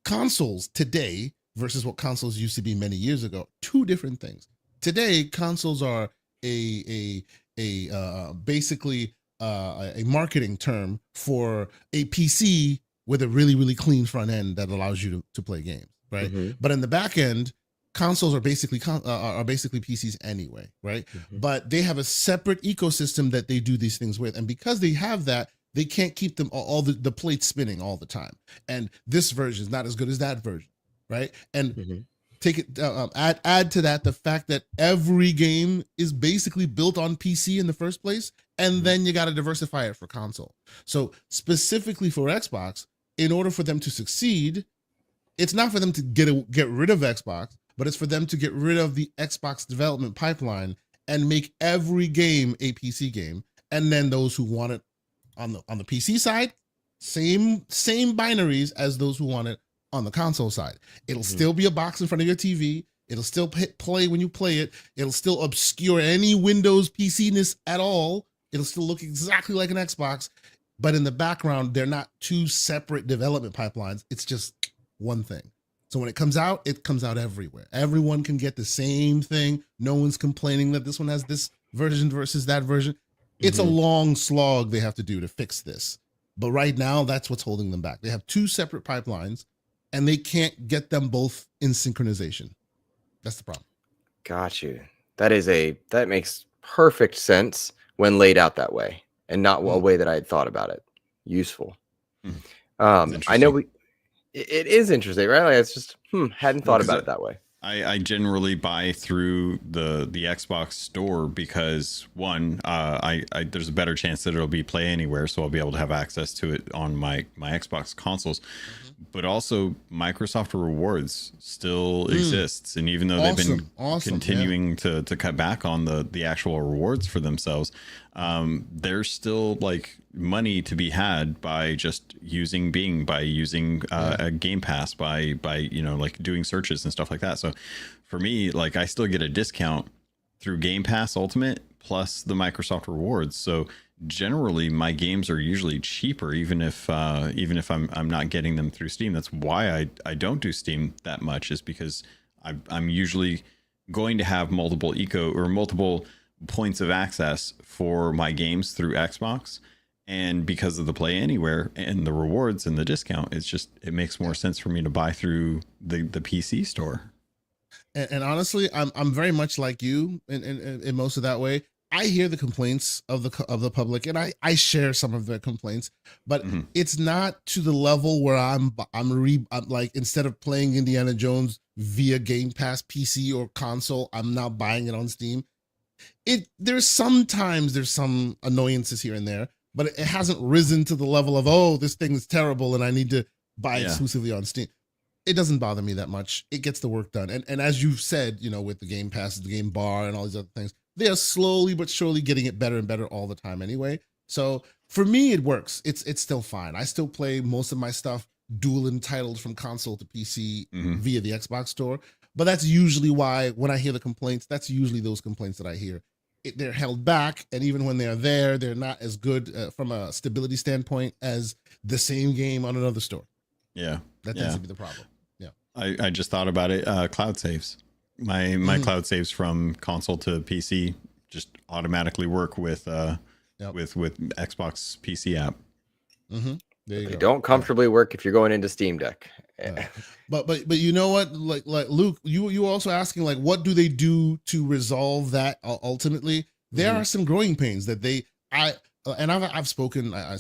consoles today versus what consoles used to be many years ago, two different things. Today, consoles are basically a marketing term for a PC with a really, really clean front end that allows you to play games, right? But in the back end, consoles are basically PCs anyway, right? But they have a separate ecosystem that they do these things with, and because they have that, they can't keep them all the plates spinning all the time. And this version is not as good as that version, right? And take it add to that the fact that every game is basically built on PC in the first place, and then you got to diversify it for console. So specifically for Xbox, in order for them to succeed, it's not for them to get rid of Xbox, but it's for them to get rid of the Xbox development pipeline and make every game a PC game. And then those who want it on the PC side, same binaries as those who want it on the console side. It'll still be a box in front of your TV. It'll still hit play when you play it. It'll still obscure any Windows PC-ness at all. It'll still look exactly like an Xbox, but in the background, they're not two separate development pipelines. It's just one thing. So when it comes out everywhere. Everyone can get the same thing. No one's complaining that this one has this version versus that version. It's a long slog they have to do to fix this. But right now, that's what's holding them back. They have two separate pipelines, and they can't get them both in synchronization. That's the problem. Got you. That makes perfect sense when laid out that way, and not a way that I had thought about it. Useful. I know it is interesting, right? Like it's just hadn't thought about it that way. I generally buy through the Xbox store because one, there's a better chance that it'll be play anywhere, so I'll be able to have access to it on my Xbox consoles. But also Microsoft Rewards still exists, and even though they've been continuing to cut back on the actual rewards for themselves, there's still like money to be had by just using Bing, by using a Game Pass, by like doing searches and stuff like that. So for me, like I still get a discount through Game Pass Ultimate plus the Microsoft Rewards. So generally my games are usually cheaper, even if I'm not getting them through Steam. That's why I don't do Steam that much, is because I'm usually going to have multiple multiple points of access for my games through Xbox. And because of the Play Anywhere and the rewards and the discount, it makes more sense for me to buy through the PC store. And honestly, I'm very much like you in most of that way. I hear the complaints of the public, and I share some of their complaints, but it's not to the level where I'm like, instead of playing Indiana Jones via Game Pass PC or console, I'm now buying it on Steam. There's some annoyances here and there, but it hasn't risen to the level of, this thing is terrible and I need to buy exclusively on Steam. It doesn't bother me that much. It gets the work done. And as you've said, with the Game Pass, the Game Bar, and all these other things, they are slowly but surely getting it better and better all the time anyway. So for me, it works. It's still fine. I still play most of my stuff dual entitled from console to PC via the Xbox store. But that's usually why, when I hear the complaints, that's usually those complaints that I hear. They're held back, and even when they're there, they're not as good from a stability standpoint as the same game on another store. Yeah, that tends to be the problem. Yeah, I just thought about it. Cloud saves. My cloud saves from console to PC just automatically work with Xbox PC app. There you They go. don't comfortably work if you're going into Steam Deck. But you know what? Like Luke, you also asking like, what do they do to resolve that? Ultimately, there are some growing pains that I've spoken. I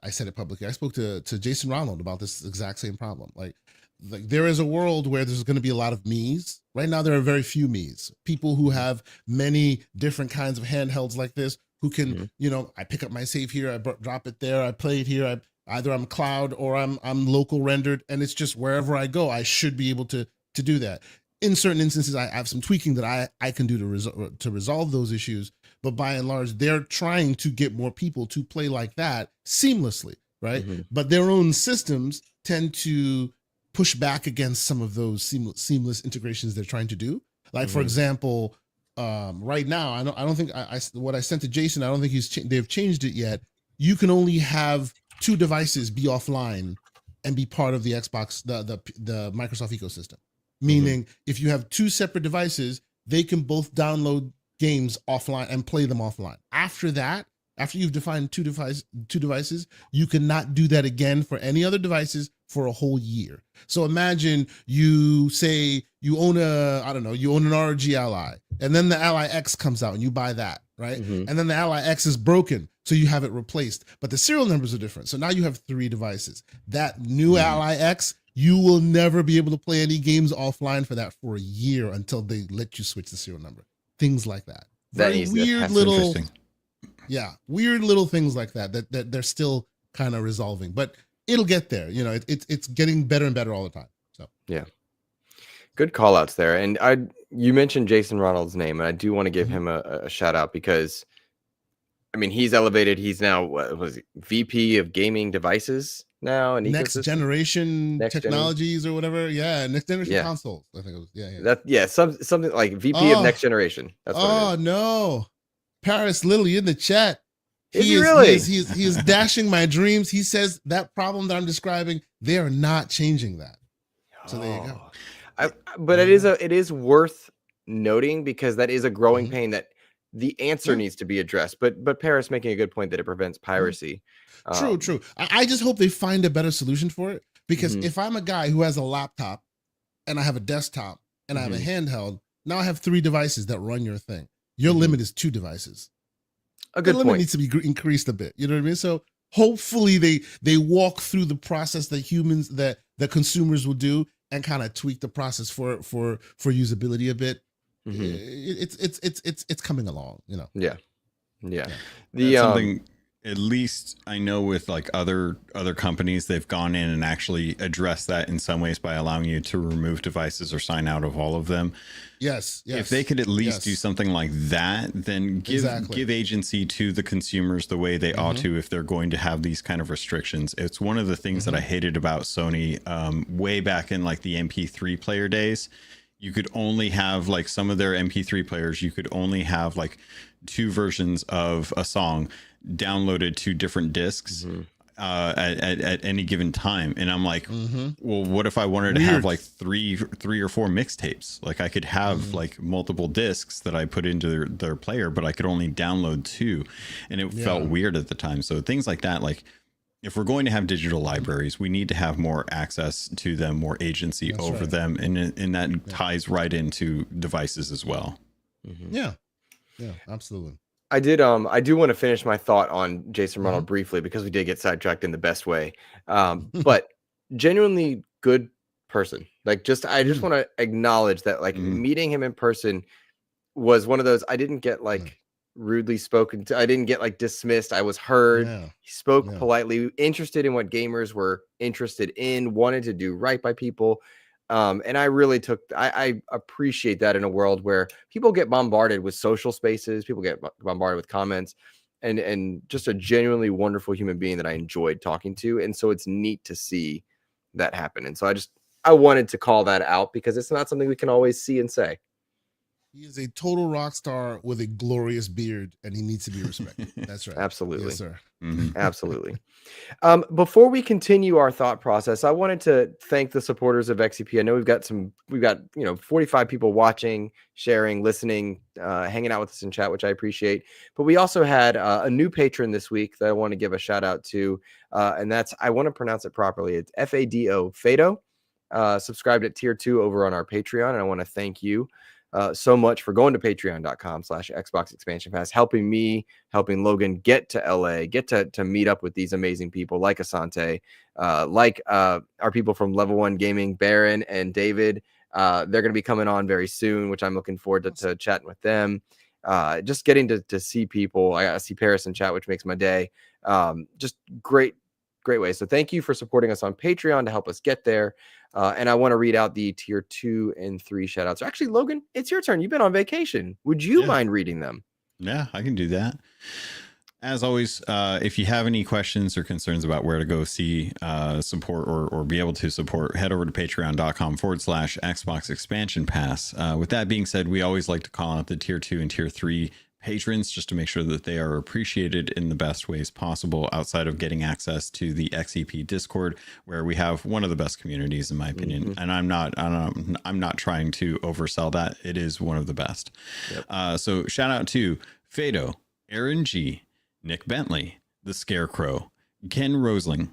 said it publicly. I spoke to Jason Ronald about this exact same problem. Like there is a world where there's going to be a lot of me's. Right now, there are very few me's. People who have many different kinds of handhelds like this, who can, I pick up my save here, I drop it there, I play it here. Either I'm cloud or I'm local rendered, and it's just wherever I go, I should be able to do that. In certain instances, I have some tweaking that I can do to resolve those issues. But by and large, they're trying to get more people to play like that seamlessly, right? But their own systems tend to push back against some of those seamless integrations they're trying to do. Like for example, right now, I don't think what I sent to Jason, I don't think they've changed it yet. You can only have 2 devices be offline and be part of the Xbox, the Microsoft ecosystem. Meaning, if you have 2 separate devices, they can both download games offline and play them offline. After that, after you've defined two devices, you cannot do that again for any other devices for a whole year. So imagine you say you own you own an ROG Ally, and then the Ally X comes out and you buy that, right? And then the Ally X is broken, so you have it replaced, but the serial numbers are different. So now you have 3 devices. That new Ally X, you will never be able to play any games offline for that for a year until they let you switch the serial number. Things like that. Very weird little, weird little things like that they're still kind of resolving, but it'll get there. It's getting better and better all the time. So yeah, good call outs there. And you mentioned Jason Ronald's name, and I do want to give him a shout out because I mean, he's elevated. He's now VP of gaming devices now, and next generation technologies or whatever. Yeah, next generation consoles. I think it was. Something like VP of next generation. That's what it is. No, Paris Lily in the chat. He is he is dashing my dreams. He says that problem that I'm describing, they are not changing that. So there you go. But it is worth noting because that is a growing pain that the answer needs to be addressed. But Paris making a good point that it prevents piracy. True. I just hope they find a better solution for it, because if I'm a guy who has a laptop and I have a desktop and I have a handheld, now I have 3 devices that run your thing. Your limit is 2 devices. A good the limit point. needs to be increased a bit. You know what I mean? So hopefully they walk through the process that the consumers will do and kind of tweak the process for usability a bit. It's coming along, Yeah. That's something at least I know with like other companies, they've gone in and actually addressed that in some ways by allowing you to remove devices or sign out of all of them. Yes. If they could at least do something like that, then give agency to the consumers the way they ought to if they're going to have these kind of restrictions. It's one of the things that I hated about Sony way back in like the MP3 player days. You could only have like some of their MP3 players, you could only have like 2 versions of a song downloaded to different discs at any given time. And I'm like, well, what if I wanted to have like three or 4 mixtapes? Like I could have like multiple discs that I put into their player, but I could only download 2. And it felt weird at the time. So things like that, like if we're going to have digital libraries, we need to have more access to them, more agency over them. And that ties right into devices as well. Yeah, absolutely. I do want to finish my thought on Jason Ronald briefly because we did get sidetracked in the best way. But genuinely good person. Like I just want to acknowledge that like meeting him in person was one of those, I didn't get like rudely spoken to. I didn't get like dismissed. I was heard. He spoke politely, interested in what gamers were interested in, wanted to do right by people. And I really I appreciate that in a world where people get bombarded with social spaces, people get bombarded with comments, and just a genuinely wonderful human being that I enjoyed talking to. And so it's neat to see that happen. And so I wanted to call that out because it's not something we can always see and say. He is a total rock star with a glorious beard, and he needs to be respected. That's right. Absolutely. Yes, sir. Absolutely. Before we continue our thought process, I wanted to thank the supporters of XEP. I know we've got 45 people watching, sharing, listening, hanging out with us in chat, which I appreciate. But we also had a new patron this week that I want to give a shout out to, and that's, I want to pronounce it properly. It's Fado, Fado. Subscribed at tier 2 over on our Patreon, and I want to thank you so much for going to patreon.com/Xbox Expansion Pass, helping me, helping Logan get to LA, get to meet up with these amazing people like Asante, like our people from Level 1 Gaming, Baron and David. They're going to be coming on very soon, which I'm looking forward to chatting with them. Just getting to see people. I see Paris in chat, which makes my day. Just great way. So thank you for supporting us on Patreon to help us get there. And I want to read out the tier 2 and 3 shout outs. Actually, Logan, it's your turn. You've been on vacation. Would you mind reading them? Yeah, I can do that. As always, if you have any questions or concerns about where to go see support or be able to support, head over to patreon.com/Xbox Expansion Pass. With that being said, we always like to call out the tier 2 and tier 3 patrons just to make sure that they are appreciated in the best ways possible, outside of getting access to the XEP Discord, where we have one of the best communities in my opinion. And I'm not trying to oversell that. It is one of the best. So shout out to Fado, Aaron G, Nick Bentley, The Scarecrow, Ken Rosling,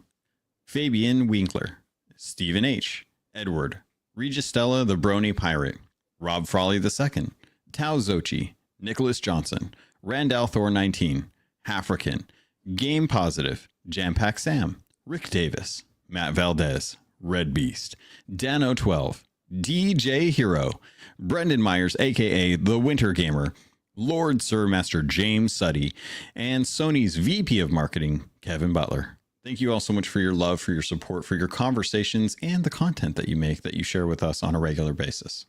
Fabian Winkler, Stephen H, Edward, Regis Stella, the Brony Pirate, Rob Frawley II, Tao Zochi, Nicholas Johnson, Randall Thor 19, African, Game Positive, Jampack Sam, Rick Davis, Matt Valdez, Red Beast, Dano 12, DJ Hero, Brendan Myers, aka The Winter Gamer, Lord Sir Master James Suddy, and Sony's VP of Marketing, Kevin Butler. Thank you all so much for your love, for your support, for your conversations, and the content that you make, that you share with us on a regular basis.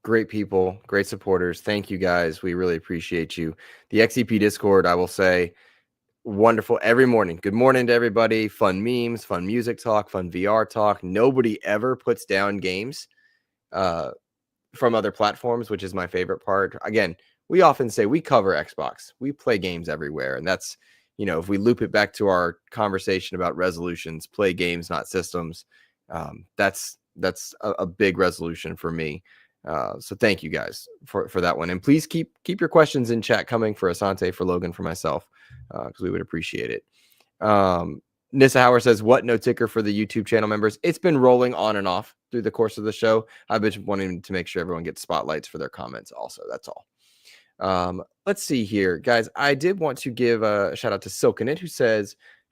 Great people, great supporters. Thank you guys. We really appreciate you. The XEP Discord, I will say, wonderful every morning. Good morning to everybody. Fun memes, fun music talk, fun VR talk. Nobody ever puts down games from other platforms, which is my favorite part. Again, we often say we cover Xbox. We play games everywhere. And that's, if we loop it back to our conversation about resolutions, play games, not systems. That's a big resolution for me. So thank you guys for that one. And please keep your questions in chat coming for Asante, for Logan, for myself, because we would appreciate it. Nissa Hauer says, what no ticker for the YouTube channel members? It's been rolling on and off through the course of the show. I've been wanting to make sure everyone gets spotlights for their comments also. That's all. Let's see here, guys. I did want to give a shout out to Silkenit, who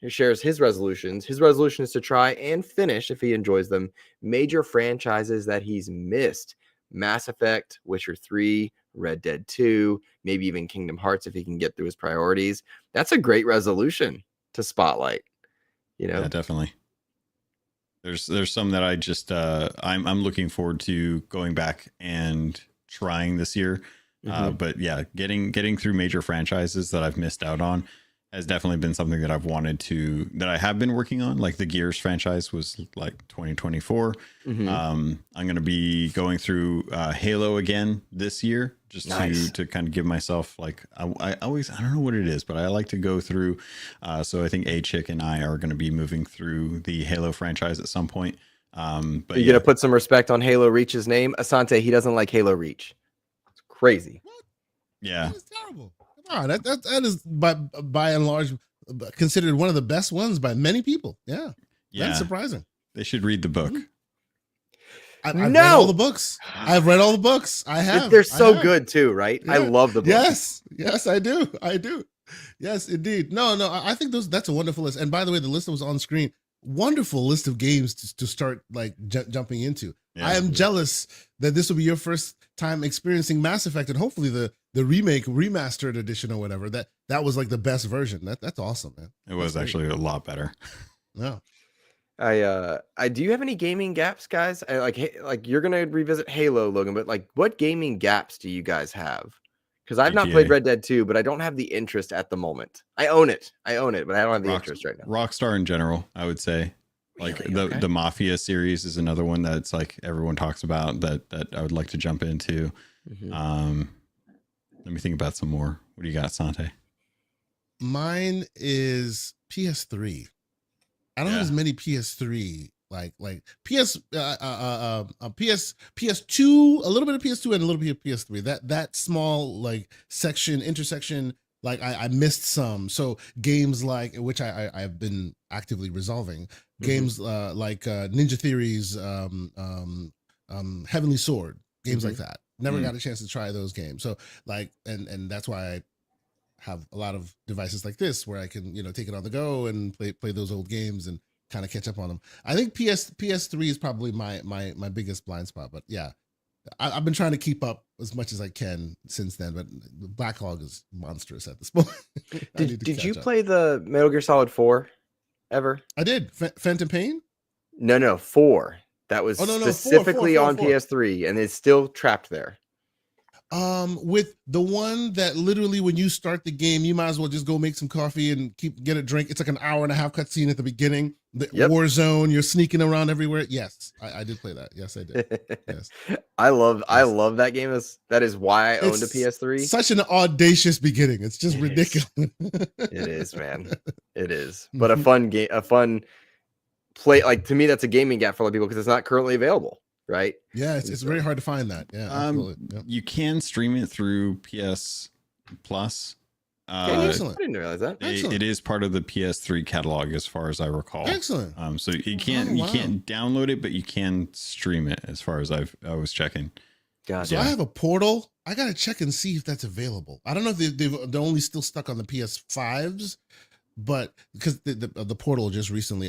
shares his resolutions. His resolution is to try and finish, if he enjoys them, major franchises that he's missed. Mass Effect, Witcher 3, Red Dead 2, maybe even Kingdom Hearts if he can get through his priorities. That's a great resolution to spotlight. Yeah, definitely. There's some that I just I'm looking forward to going back and trying this year. But yeah, getting through major franchises that I've missed out on has definitely been something that that I have been working on. Like the Gears franchise was like 2024. I'm going to be going through Halo again this year, just to kind of give myself like, I don't know what it is, but I like to go through. So I think A-Chick and I are going to be moving through the Halo franchise at some point. But you're going to put some respect on Halo Reach's name. Asante, he doesn't like Halo Reach. It's crazy. What? Yeah. That is terrible. That is by and large considered one of the best ones by many people. Yeah. That's surprising. They should read the book. I've read all the books. I've read all the books. I have. They're so good too, right? Yeah. I love the books. Yes, I do. Yes, indeed. No, I think that's a wonderful list. And by the way, the list that was on screen, wonderful list of games to start like jumping into. Yeah. I am jealous that this will be your first time experiencing Mass Effect, and hopefully the remake, remastered edition or whatever, that was like the best version. That's awesome, man. It was actually a lot better. No. I do you have any gaming gaps, guys? Like you're gonna revisit Halo, Logan, but like what gaming gaps do you guys have? Because I've not played Red Dead 2, but I don't have the interest at the moment. I own it, but I don't have the interest right now. Rockstar in general, I would say. Like really? The Mafia series is another one that's like everyone talks about that I would like to jump into. Let me think about some more. What do you got, Asante? Mine is PS3. I don't have as many PS3 like PS PS2, a little bit of PS2 and a little bit of PS3. That small like intersection, like I missed some. So games like, which I've been actively resolving, games like Ninja Theory's Heavenly Sword, games like that. Never got a chance to try those games. So like, and that's why I have a lot of devices like this where I can, take it on the go and play those old games and kind of catch up on them. I think PS3 is probably my biggest blind spot, but yeah, I've been trying to keep up as much as I can since then, but the backlog is monstrous at this point. Did you play the Metal Gear Solid 4 ever? I did. Phantom Pain? No, 4. That was specifically on PS3 and it's still trapped there. With the one that literally when you start the game, you might as well just go make some coffee and get a drink. It's like an hour and a half cutscene at the beginning. The war zone, you're sneaking around everywhere. Yes, I did play that. Yes, I did. Yes. I love that game. That is why I owned a PS3. Such an audacious beginning. It's just ridiculous. It is, man. It is. But a fun game, a fun play. Like, to me, that's a gaming gap for a lot of people because it's not currently available. Right? Yeah, it's very hard to find that. Yeah, absolutely. Yep. You can stream it through PS Plus. Excellent. I didn't realize that. It is part of the PS3 catalog, as far as I recall. Excellent. So you can't download it, but you can stream it, as far as I was checking. Gotcha. So I have a Portal. I gotta check and see if that's available. I don't know if they're only still stuck on the PS5s. But because the Portal just recently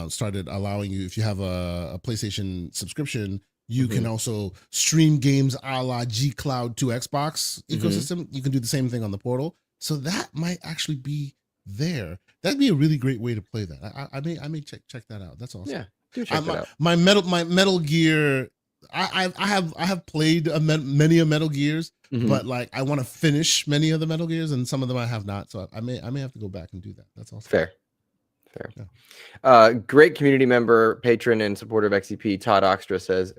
started allowing you, if you have a PlayStation subscription, you can also stream games a la G Cloud to Xbox ecosystem. You can do the same thing on the Portal. So that might actually be there. That'd be a really great way to play that. I may check that out. That's awesome. Yeah, do check that out. My Metal Gear. I have played many of Metal Gears, but like I want to finish many of the Metal Gears, and some of them I have not. So I may have to go back and do that. That's awesome. Fair. Yeah. Great community member, patron, and supporter of XEP, Todd Oxtra says,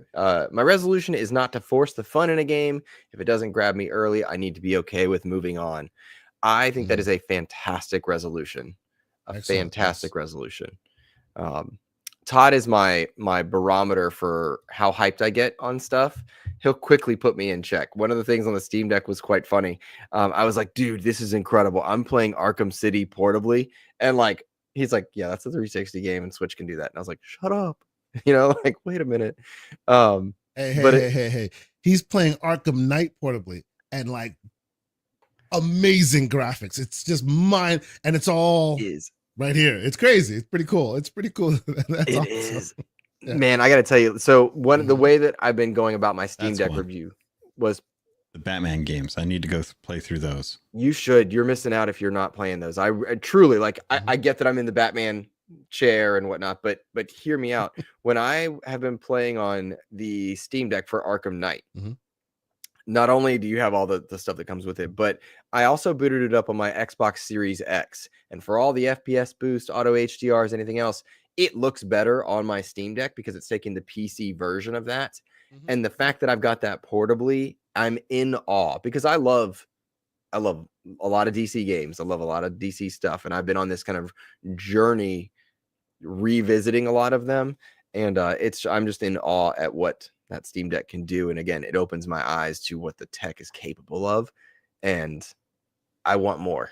my resolution is not to force the fun in a game. If it doesn't grab me early, I need to be okay with moving on. I think that is a fantastic resolution. Fantastic resolution. Todd is my barometer for how hyped I get on stuff. He'll quickly put me in check. One of the things on the Steam Deck was quite funny. I was like, dude, this is incredible. I'm playing Arkham City portably. And like, he's like, yeah, that's a 360 game and Switch can do that. And I was like, shut up. Like, wait a minute. Hey. He's playing Arkham Knight portably and like amazing graphics. It's just mine. And it's all right here. It's crazy. It's pretty cool. That's awesome. Is. Yeah. Man, I got to tell you. So the way that I've been going about my Steam Deck review was the Batman games. I need to go play through those. You should. You're missing out if you're not playing those. I truly like. I get that I'm in the Batman chair and whatnot, but hear me out. When I have been playing on the Steam Deck for Arkham Knight, not only do you have all the stuff that comes with it, but I also booted it up on my Xbox Series X, and for all the FPS boost, auto HDRs, anything else, it looks better on my Steam Deck because it's taking the PC version of that. And the fact that I've got that portably, I'm in awe because I love a lot of DC games. I love a lot of DC stuff. And I've been on this kind of journey revisiting a lot of them. And I'm just in awe at what that Steam Deck can do. And again, it opens my eyes to what the tech is capable of. And I want more.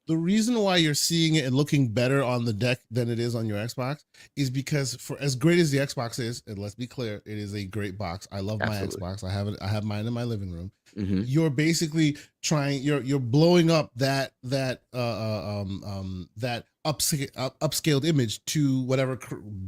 The reason why you're seeing it and looking better on the deck than it is on your Xbox is because for as great as the Xbox is, and let's be clear, it is a great box. I love my Xbox. I have mine in my living room. You're basically you're blowing up that upscaled image to whatever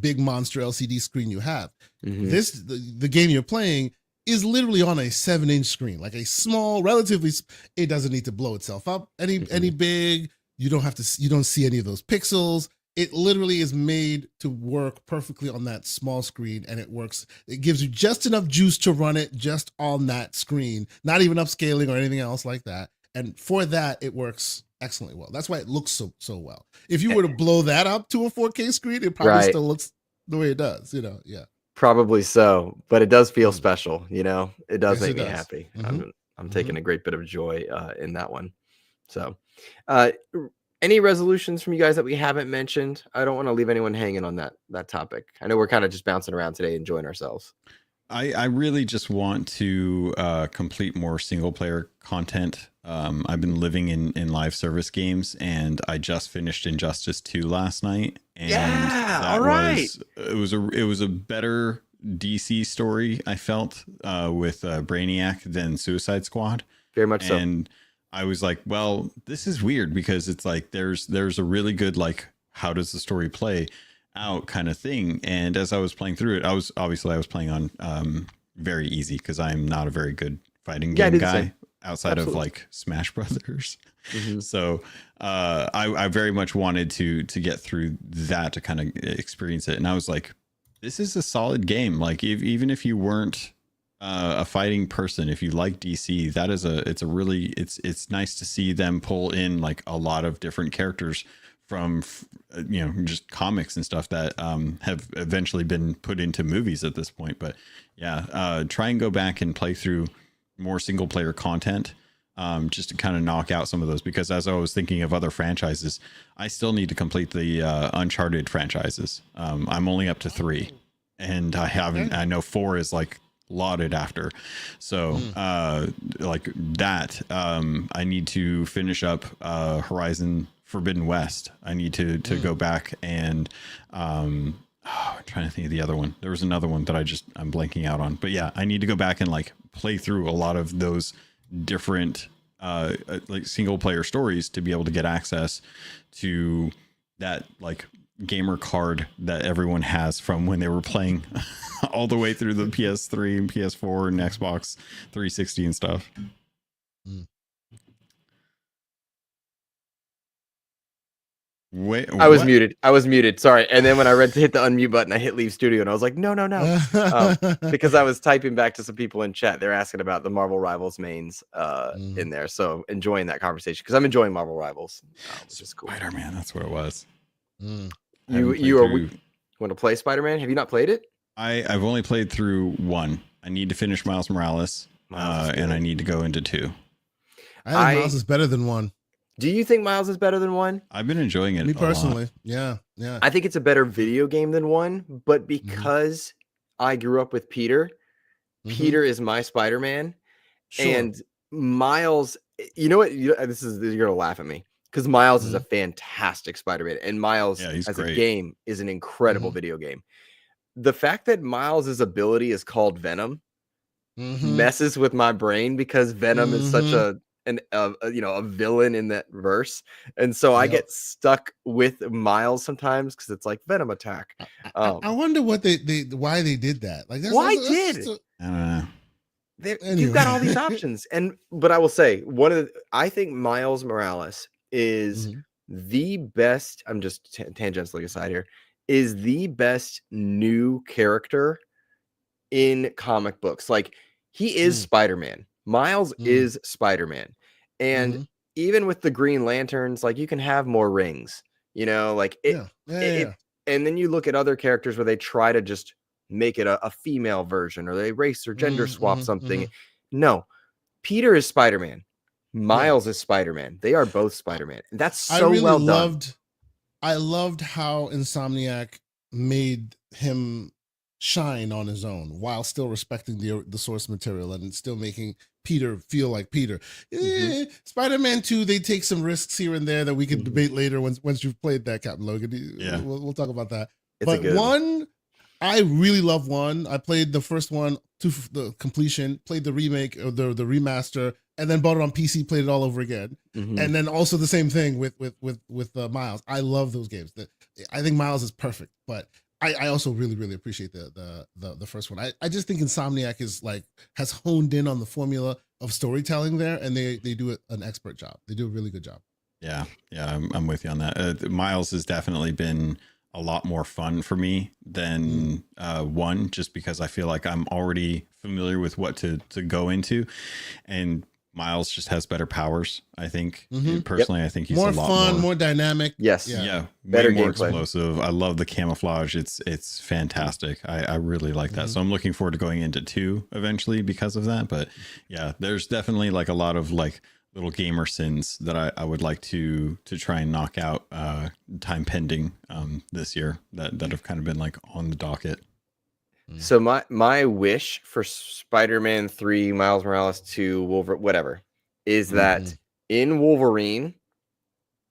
big monster LCD screen you have. The game you're playing is literally on a 7-inch screen, like a small, relatively. It doesn't need to blow itself up any big. You don't see any of those pixels. It literally is made to work perfectly on that small screen, and it works. It gives you just enough juice to run it just on that screen, not even upscaling or anything else like that. And for that, it works excellently well. That's why it looks so well. If you were to blow that up to a 4K screen, it probably still looks the way it does. Yeah. Probably so, but it does feel special. It does Yes, make it me does. happy. Mhm. I'm Mhm. taking a great bit of joy in that one. So, any resolutions from you guys that we haven't mentioned? I don't want to leave anyone hanging on that topic. I know we're kind of just bouncing around today, enjoying ourselves. I really just want to complete more single player content. I've been living in live service games, and I just finished Injustice 2 last night, and Yeah, that all right. it was a better DC story, I felt, with Brainiac than Suicide Squad. Very much so. And I was like, well, this is weird because it's like there's a really good like how does the story play out kind of thing. And as I was playing through it, I was playing on very easy because I'm not a very good fighting Yeah, I game do the guy same. outside Absolutely. of like Smash Brothers. Mhm. So I very much wanted to get through that to kind of experience it. And I was like, this is a solid game. Like even if you weren't a fighting person, if you like DC, that is it's nice to see them pull in like a lot of different characters from just comics and stuff that have eventually been put into movies at this point. But yeah, try and go back and play through more single player content, just to kind of knock out some of those, because as I was thinking of other franchises, I still need to complete the Uncharted franchises. I'm only up to 3, and I haven't. I know 4 is like lauded after, so like that. I need to finish up Horizon Forbidden West. I need to go back and I'm trying to think of the other one. There was another one that I'm blanking out on, but yeah, I need to go back and like play through a lot of those different like single player stories to be able to get access to that like gamer card that everyone has from when they were playing all the way through the PS3 and PS4 and Xbox 360 and stuff. Wait, I was muted. Sorry. And then when I read to hit the unmute button, I hit leave studio, and I was like, no. Because I was typing back to some people in chat. They're asking about the Marvel Rivals mains in there. So enjoying that conversation because I'm enjoying Marvel Rivals, which is cool. Spider-Man, that's what it was. You want to play Spider-Man? Have you not played it? I've only played through 1. I need to finish Miles Morales, and I need to go into 2. I think Miles is better than 1. Do you think Miles is better than 1? I've been enjoying it. Me personally, a lot. Yeah. I think it's a better video game than 1, but because I grew up with Peter, Peter is my Spider-Man, and Miles. You know what? You're gonna laugh at me because Miles is a fantastic Spider-Man, and Miles as great. a game is an incredible video game. The fact that Miles's ability is called Venom messes with my brain because Venom is such a villain in that verse, and so I get stuck with Miles sometimes because it's like Venom attack. I wonder what why they did that. Like, I don't know. You've got all these options, but I will say I think Miles Morales is the best. I'm just tangentially aside here. Is the best new character in comic books. Like he is Spider-Man. Miles is Spider-Man. And even with the Green Lanterns, like you can have more rings, like it. And then you look at other characters where they try to just make it a female version or they race or gender swap something. No, Peter is Spider-Man. Miles is Spider-Man. They are both Spider-Man. And that's so well done. I loved how Insomniac made him shine on his own while still respecting the source material and still making Peter feel like Peter. Spider-Man 2, they take some risks here and there that we can debate later once you've played that, Captain Logan. Yeah, we'll talk about that. But 1, I really love 1. I played the first one to the completion, played the remake or the remaster, and then bought it on PC, played it all over again. And then also the same thing with Miles. I love those games. I think Miles is perfect, but I also really appreciate the first one. I just think Insomniac has honed in on the formula of storytelling there, and they do an expert job. They do a really good job. Yeah, I'm with you on that. Miles has definitely been a lot more fun for me than 1, just because I feel like I'm already familiar with what to go into, and Miles just has better powers. I think Mhm. personally, I think he's More a lot fun, more. more dynamic. Yes. Yeah, Better way more gameplay. explosive. I love the camouflage. It's fantastic. I really like that. So I'm looking forward to going into 2 eventually because of that. But yeah, there's definitely like a lot of like little gamer sins that I would like to try and knock out time pending this year that have kind of been like on the docket. So my wish for Spider-Man 3, Miles Morales 2, Wolverine, whatever, is that in Wolverine,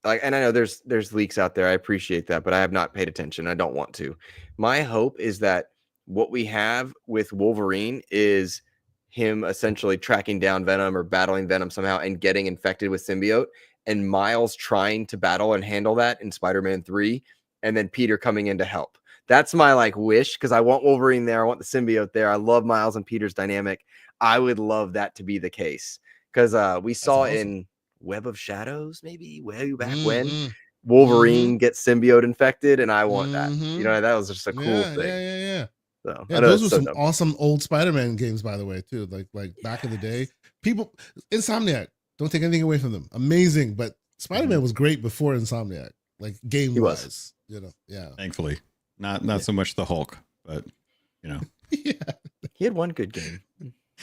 like, and I know there's leaks out there. I appreciate that, but I have not paid attention. I don't want to. My hope is that what we have with Wolverine is him essentially tracking down Venom or battling Venom somehow and getting infected with symbiote, and Miles trying to battle and handle that in Spider-Man 3, and then Peter coming in to help. That's my like wish, because I want Wolverine there. I want the symbiote there. I love Miles and Peter's dynamic. I would love that to be the case, because we saw awesome. in Web of Shadows, maybe way back when Wolverine gets symbiote infected, and I want that. You know, that was just a cool thing. Yeah. So Yeah, those were some awesome old Spider-Man games, by the way, too. Like back in the day, people, Insomniac, don't take anything away from them. Amazing, but Spider-Man was great before Insomniac, like game wise. You know, yeah. Thankfully, not so much the Hulk, but you know, he had one good game.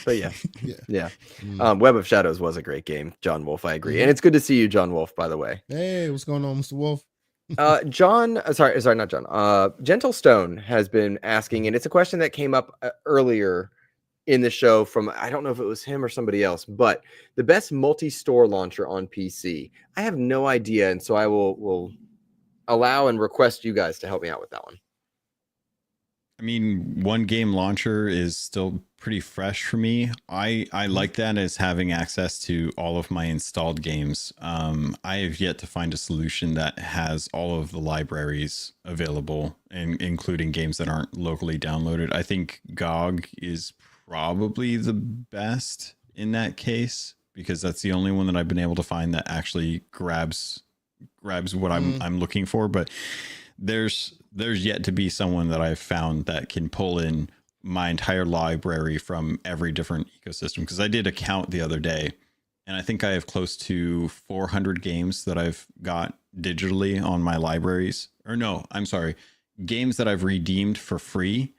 But yeah. Web of Shadows was a great game, John Wolf. I agree, and it's good to see you, John Wolf. By the way, hey, what's going on, Mr. Wolf? John, sorry, not John. Gentle Stone has been asking, and it's a question that came up earlier in the show from, I don't know if it was him or somebody else, but the best multi-store launcher on PC. I have no idea, and so I will allow and request you guys to help me out with that one. I mean, one game launcher is still pretty fresh for me. I like that as having access to all of my installed games. I have yet to find a solution that has all of the libraries available, and including games that aren't locally downloaded. I think GOG is probably the best in that case, because that's the only one that I've been able to find that actually grabs what I'm looking for. But there's yet to be someone that I've found that can pull in my entire library from every different ecosystem. Because I did a count the other day, and I think I have close to 400 games that I've got digitally on my libraries. Or no, I'm sorry, games that I've redeemed for free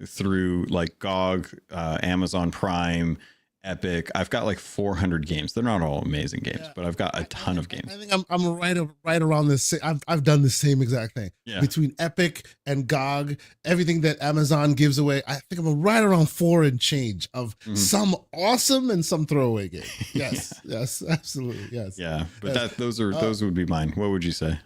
through like GOG, Amazon Prime, Epic. I've got like 400 games. They're not all amazing games, but I've got a ton of games. I think I'm right around this. I've done the same exact thing between Epic and GOG. Everything that Amazon gives away, I think I'm right around 4 and change of some awesome and some throwaway game. Yes, yes, absolutely, yes. Yeah, but those would be mine. What would you say?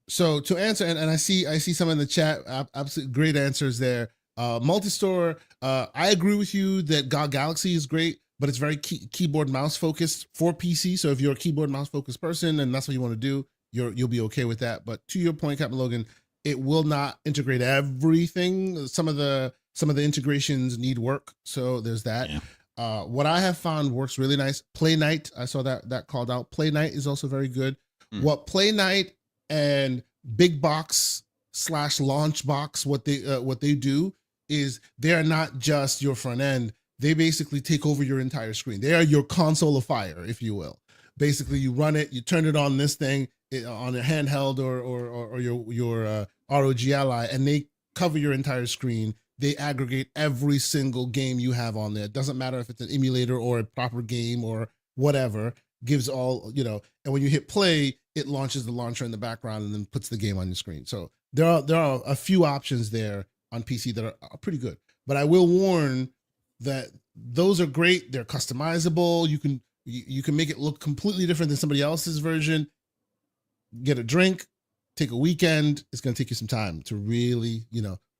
So to answer, and I see some in the chat. Absolutely great answers there. Multi-store. I agree with you that GOG Galaxy is great, but it's very keyboard mouse focused for PC. So if you're a keyboard mouse focused person and that's what you want to do, you'll be okay with that. But to your point, Captain Logan, it will not integrate everything. Some of the integrations need work. So there's that. Yeah. What I have found works really nice. Play Night. I saw that called out. Play Night is also very good. What Play Night and Big Box / Launch Box, what they do is they are not just your front end. They basically take over your entire screen. They are your console of fire, if you will. Basically, you run it, you turn it on this thing on a handheld or your ROG Ally, and they cover your entire screen. They aggregate every single game you have on there. It doesn't matter if it's an emulator or a proper game or whatever. Gives all, you know. And when you hit play, it launches the launcher in the background and then puts the game on your screen. So there are a few options there on PC that are pretty good. But I will warn that those are great. They're customizable. You can make it look completely different than somebody else's version. Get a drink, take a weekend. It's going to take you some time to really,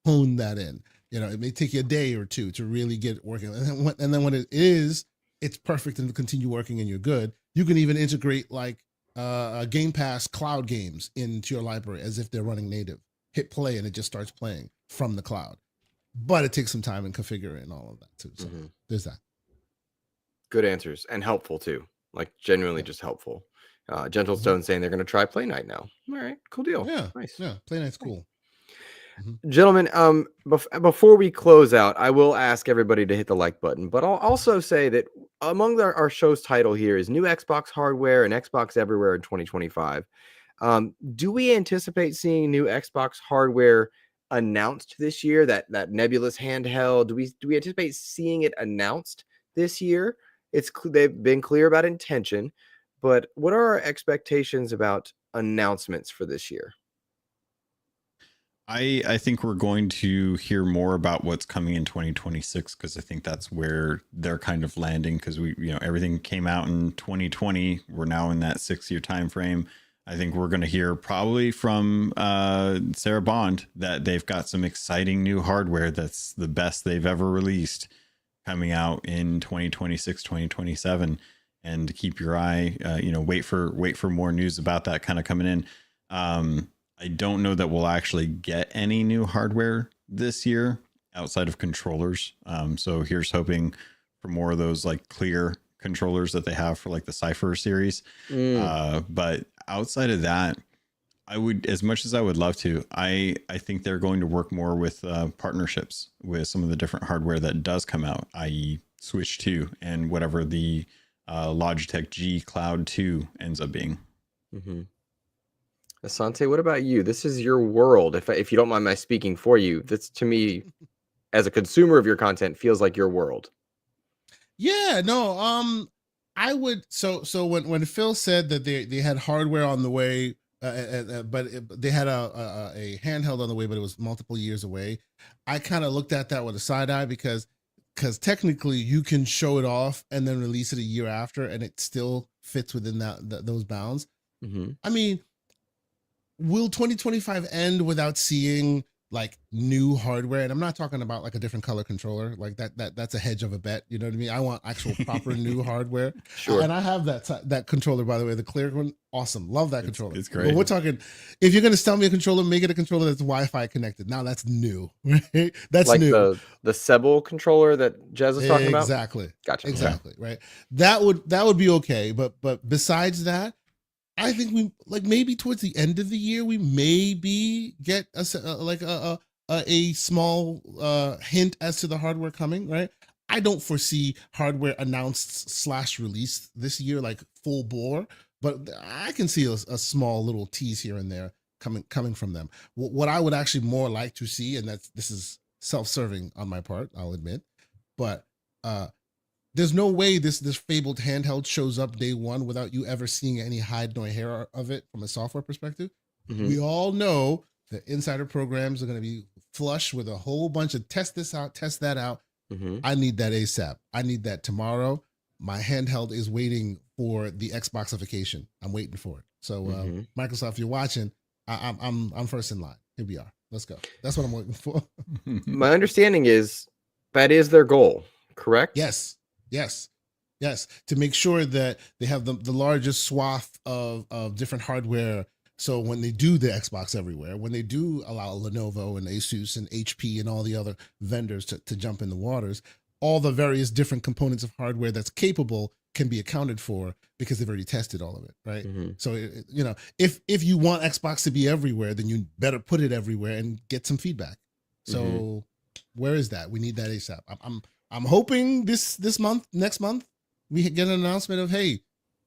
hone that in. It may take you a day or two to really get it working. And then when it is, it's perfect and continue working and you're good. You can even integrate like Game Pass cloud games into your library as if they're running native. Hit play and it just starts playing from the cloud. But it takes some time and configure and all of that too. So there's that. Good answers and helpful too. Like genuinely just helpful. Gentle Stone saying they're going to try Play Night now. All right, cool deal. Yeah, nice. Yeah, Play Night's cool. Gentlemen, before we close out, I will ask everybody to hit the like button, but I'll also say that among our show's title here is new Xbox hardware and Xbox everywhere in 2025. Do we anticipate seeing new Xbox hardware announced this year? That nebulous handheld, do we anticipate seeing it announced this year? They've been clear about intention, but what are our expectations about announcements for this year? I think we're going to hear more about what's coming in 2026 because I think that's where they're kind of landing because everything came out in 2020. We're now in that 6-year time frame. I think we're going to hear probably from Sarah Bond that they've got some exciting new hardware that's the best they've ever released coming out in 2026, 2027. And keep your eye, wait for more news about that kind of coming in. I don't know that we'll actually get any new hardware this year outside of controllers. So here's hoping for more of those like clear controllers that they have for like the Cypher series. But outside of that, I would, as much as I would love to, I think they're going to work more with partnerships with some of the different hardware that does come out, i.e. Switch 2 and whatever the Logitech G Cloud 2 ends up being. Asante, what about you? This is your world. If you don't mind my speaking for you, that's to me, as a consumer of your content, feels like your world. Yeah, no, I would. So when Phil said that they had hardware on the way, but they had a handheld on the way, but it was multiple years away. I kind of looked at that with a side eye because technically you can show it off and then release it a year after, and it still fits within those bounds. I mean, will 2025 end without seeing like new hardware? And I'm not talking about like a different color controller, like that's a hedge of a bet. You know what I mean? I want actual proper new hardware. Sure. And I have that controller, by the way, the clear one. Awesome. Love that controller. It's great. But we're talking, if you're going to sell me a controller, make it a controller that's Wi-Fi connected. Now that's new, right? That's like new. The Sebel controller that Jez was talking about. Exactly. Gotcha. Exactly. Right. That would be okay. But besides that, I think we like maybe towards the end of the year we maybe get a small hint as to the hardware coming. Right. I don't foresee hardware announced / released this year like full bore, but I can see a small little tease here and there coming from them. What I would actually more like to see, and this is self-serving on my part, I'll admit, but there's no way this fabled handheld shows up day one without you ever seeing any hide nor hair of it from a software perspective. We all know that insider programs are going to be flush with a whole bunch of test this out, test that out. I need that ASAP. I need that tomorrow. My handheld is waiting for the Xboxification. I'm waiting for it. So Microsoft, if you're watching, I'm first in line. Here we are. Let's go. That's what I'm waiting for. My understanding is that is their goal, correct? Yes. To make sure that they have the largest swath of different hardware. So when they do the Xbox everywhere, when they do allow Lenovo and Asus and HP and all the other vendors to jump in the waters, all the various different components of hardware that's capable can be accounted for because they've already tested all of it, right? So if you want Xbox to be everywhere, then you better put it everywhere and get some feedback. So where is that? We need that ASAP. I'm hoping this month, next month, we get an announcement of, hey,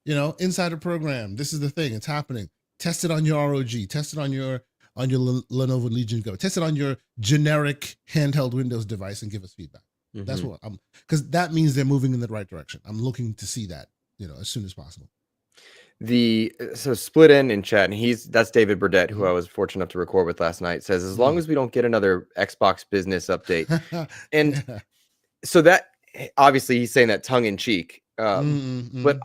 insider program. This is the thing. It's happening. Test it on your ROG. Test it on your Lenovo Legion Go. Test it on your generic handheld Windows device and give us feedback. That's what because that means they're moving in the right direction. I'm looking to see that, as soon as possible. So Split in chat, and that's David Burdett, who I was fortunate enough to record with last night, says as long as we don't get another Xbox business update, and so that obviously he's saying that tongue in cheek, but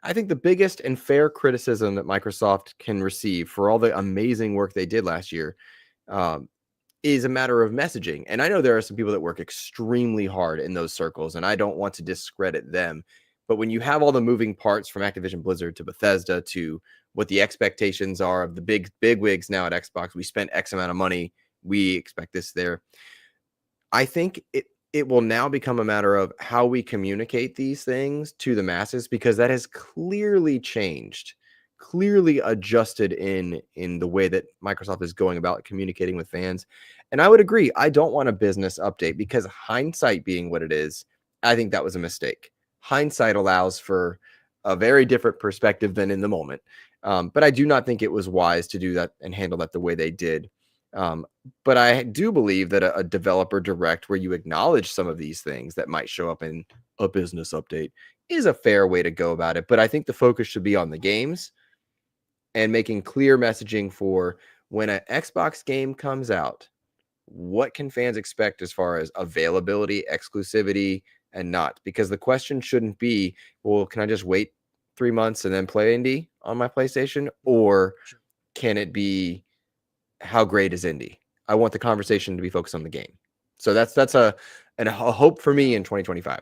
I think the biggest and fair criticism that Microsoft can receive for all the amazing work they did last year is a matter of messaging. And I know there are some people that work extremely hard in those circles, and I don't want to discredit them. But when you have all the moving parts from Activision Blizzard to Bethesda to what the expectations are of the big wigs now at Xbox, we spent X amount of money, we expect this there. I think it will now become a matter of how we communicate these things to the masses, because that has clearly changed clearly adjusted in the way that Microsoft is going about communicating with fans. And I would agree, I don't want a business update, because hindsight being what it is, I think that was a mistake. Hindsight allows for a very different perspective than in the moment. But I do not think it was wise to do that and handle that the way they did. But I do believe that a developer direct where you acknowledge some of these things that might show up in a business update is a fair way to go about it. But I think the focus should be on the games and making clear messaging for when an Xbox game comes out, what can fans expect as far as availability, exclusivity, and not? Because the question shouldn't be, well, can I just wait 3 months and then play indie on my PlayStation? Or can it be, how great is indie? I want the conversation to be focused on the game. So that's a hope for me in 2025.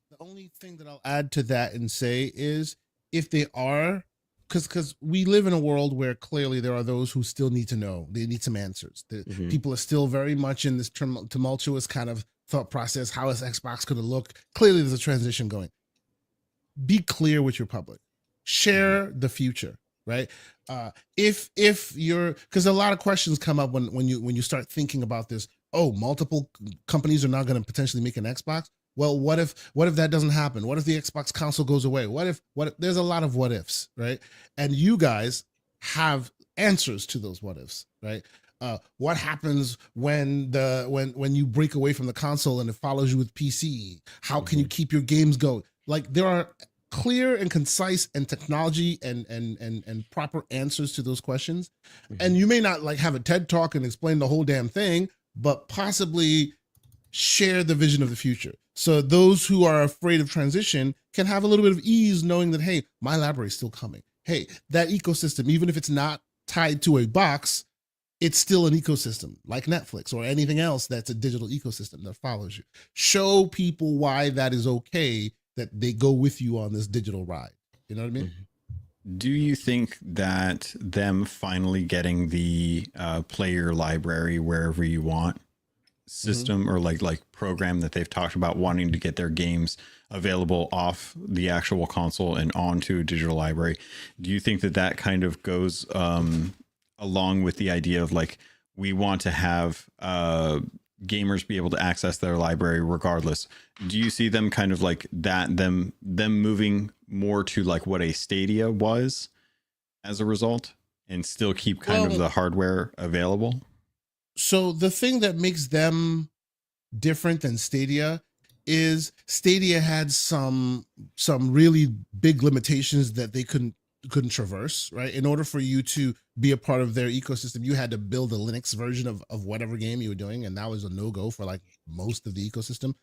The only thing that I'll add to that and say is, if they are, because we live in a world where clearly there are those who still need to know, they need some answers. People are still very much in this tumultuous kind of thought process. How is Xbox going to look? Clearly there's a transition going. Be clear with your public, share the future, right? If you're, because a lot of questions come up when you start thinking about this. Oh, multiple companies are not going to potentially make an Xbox. Well, what if that doesn't happen? What if the Xbox console goes away? What if there's a lot of what ifs, right? And you guys have answers to those what ifs, right? What happens when you break away from the console and it follows you with PC? How can you keep your games going? Like, there are clear and concise and technology and proper answers to those questions. And you may not like have a TED talk and explain the whole damn thing, but possibly share the vision of the future. So those who are afraid of transition can have a little bit of ease knowing that, hey, my library is still coming. Hey, that ecosystem, even if it's not tied to a box, it's still an ecosystem like Netflix or anything else that's a digital ecosystem that follows you. Show people why that is okay, that they go with you on this digital ride. You know what I mean? Do you think that them finally getting the player library wherever you want system or like program that they've talked about wanting to get their games available off the actual console and onto a digital library, do you think that kind of goes along with the idea of like, we want to have gamers be able to access their library regardless? Do you see them kind of like that, them moving more to like what a Stadia was as a result, and still keep kind of the hardware available? So the thing that makes them different than Stadia is Stadia had some really big limitations that they couldn't traverse, right? In order for you to be a part of their ecosystem, you had to build a Linux version of whatever game you were doing, and that was a no-go for like most of the ecosystem.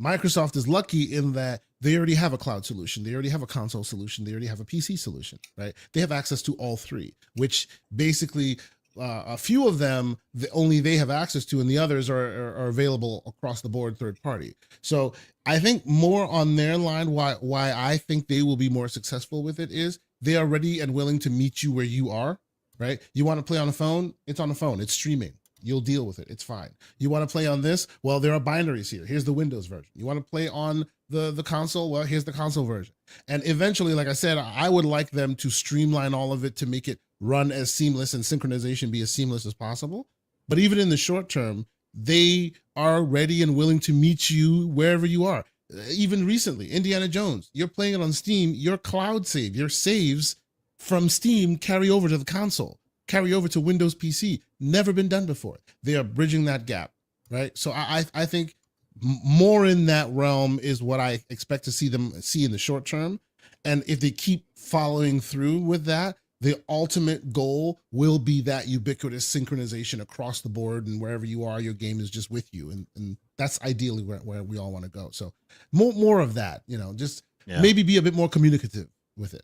Microsoft is lucky in that they already have a cloud solution, they already have a console solution, they already have a PC solution, right? They have access to all three, which basically a few of them only they have access to, and the others are available across the board, third party. So I think more on their line, why I think they will be more successful with it is they are ready and willing to meet you where you are, right? You want to play on a phone? It's on the phone. It's streaming. You'll deal with it. It's fine. You want to play on this? Well, there are binaries here. Here's the Windows version. You want to play on the console? Well, here's the console version. And eventually, like I said, I would like them to streamline all of it to make it run as seamless and synchronization be as seamless as possible. But even in the short term, they are ready and willing to meet you wherever you are. Even recently, Indiana Jones, you're playing it on Steam, your cloud save, your saves from Steam carry over to the console, carry over to Windows PC. Never been done before. They are bridging that gap, right? So I think more in that realm is what I expect to see them see in the short term. And if they keep following through with that, the ultimate goal will be that ubiquitous synchronization across the board, and wherever you are, your game is just with you. And that's ideally where we all want to go. So more of that, just maybe be a bit more communicative with it,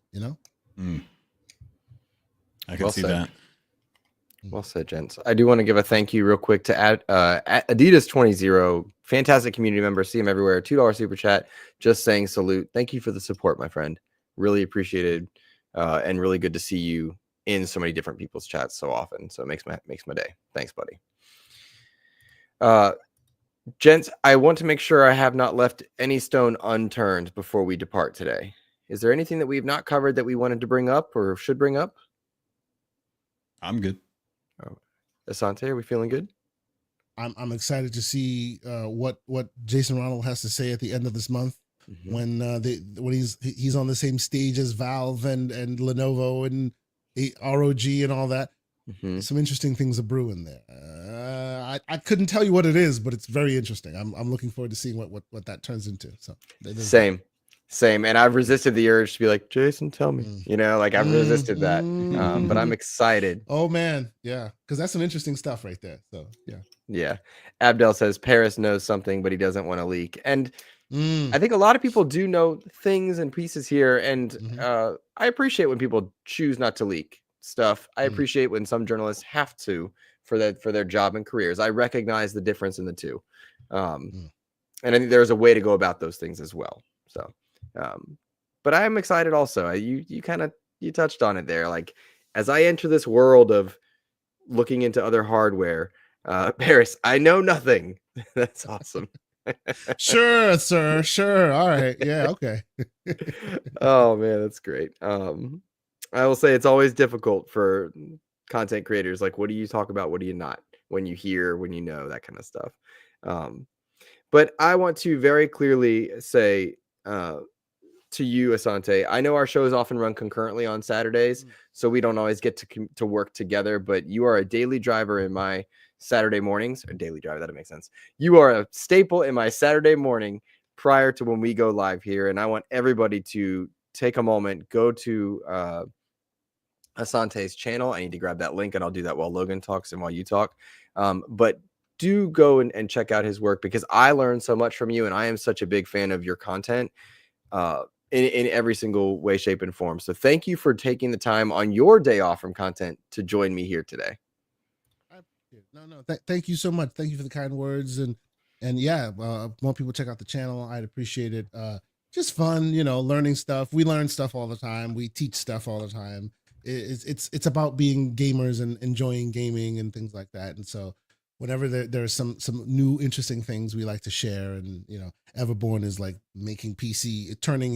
I can see that. Well said, gents. I do want to give a thank you real quick to Adidas 20. Fantastic community member. See him everywhere. $2 super chat. Just saying salute. Thank you for the support, my friend. Really appreciated. And really good to see you in so many different people's chats so often. So it makes my day. Thanks, buddy. Gents, I want to make sure I have not left any stone unturned before we depart today. Is there anything that we've not covered that we wanted to bring up or should bring up? I'm good. Oh, Asante, are we feeling good? I'm excited to see what Jason Ronald has to say at the end of this month when he's on the same stage as Valve and Lenovo and ROG and all that. Some interesting things are brewing there. I couldn't tell you what it is, but it's very interesting. I'm looking forward to seeing what that turns into. So same. And I've resisted the urge to be like, Jason, tell me. You know, like I've resisted that, but I'm excited. Oh man, yeah, because that's some interesting stuff right there. So yeah. Abdel says Paris knows something, but he doesn't want to leak. And I think a lot of people do know things and pieces here, and I appreciate when people choose not to leak stuff. I appreciate when some journalists have to for their job and careers. I recognize the difference in the two, and I think there's a way to go about those things as well. So, but I am excited also. You touched on it there. Like as I enter this world of looking into other hardware, Paris, I know nothing. That's awesome. Sure, sir. Sure. All right. Yeah. Okay. Oh man, that's great. I will say it's always difficult for content creators. Like, what do you talk about? What do you not? When you hear, when you know, that kind of stuff. But I want to very clearly say to you, Asante, I know our shows often run concurrently on Saturdays, so we don't always get to work together, but you are a daily driver in my Saturday mornings. Or daily driver, that makes sense. You are a staple in my Saturday morning prior to when we go live here, and I want everybody to take a moment, go to Asante's channel. I need to grab that link, and I'll do that while Logan talks and while you talk. But do go and check out his work, because I learned so much from you, and I am such a big fan of your content in every single way, shape, and form. So thank you for taking the time on your day off from content to join me here today. Thank you so much. Thank you for the kind words, and yeah, more people check out the channel. I'd appreciate it. Just fun, learning stuff. We learn stuff all the time. We teach stuff all the time. It's about being gamers and enjoying gaming and things like that. And so whenever there's some new interesting things, we like to share. And Everborn is like making turning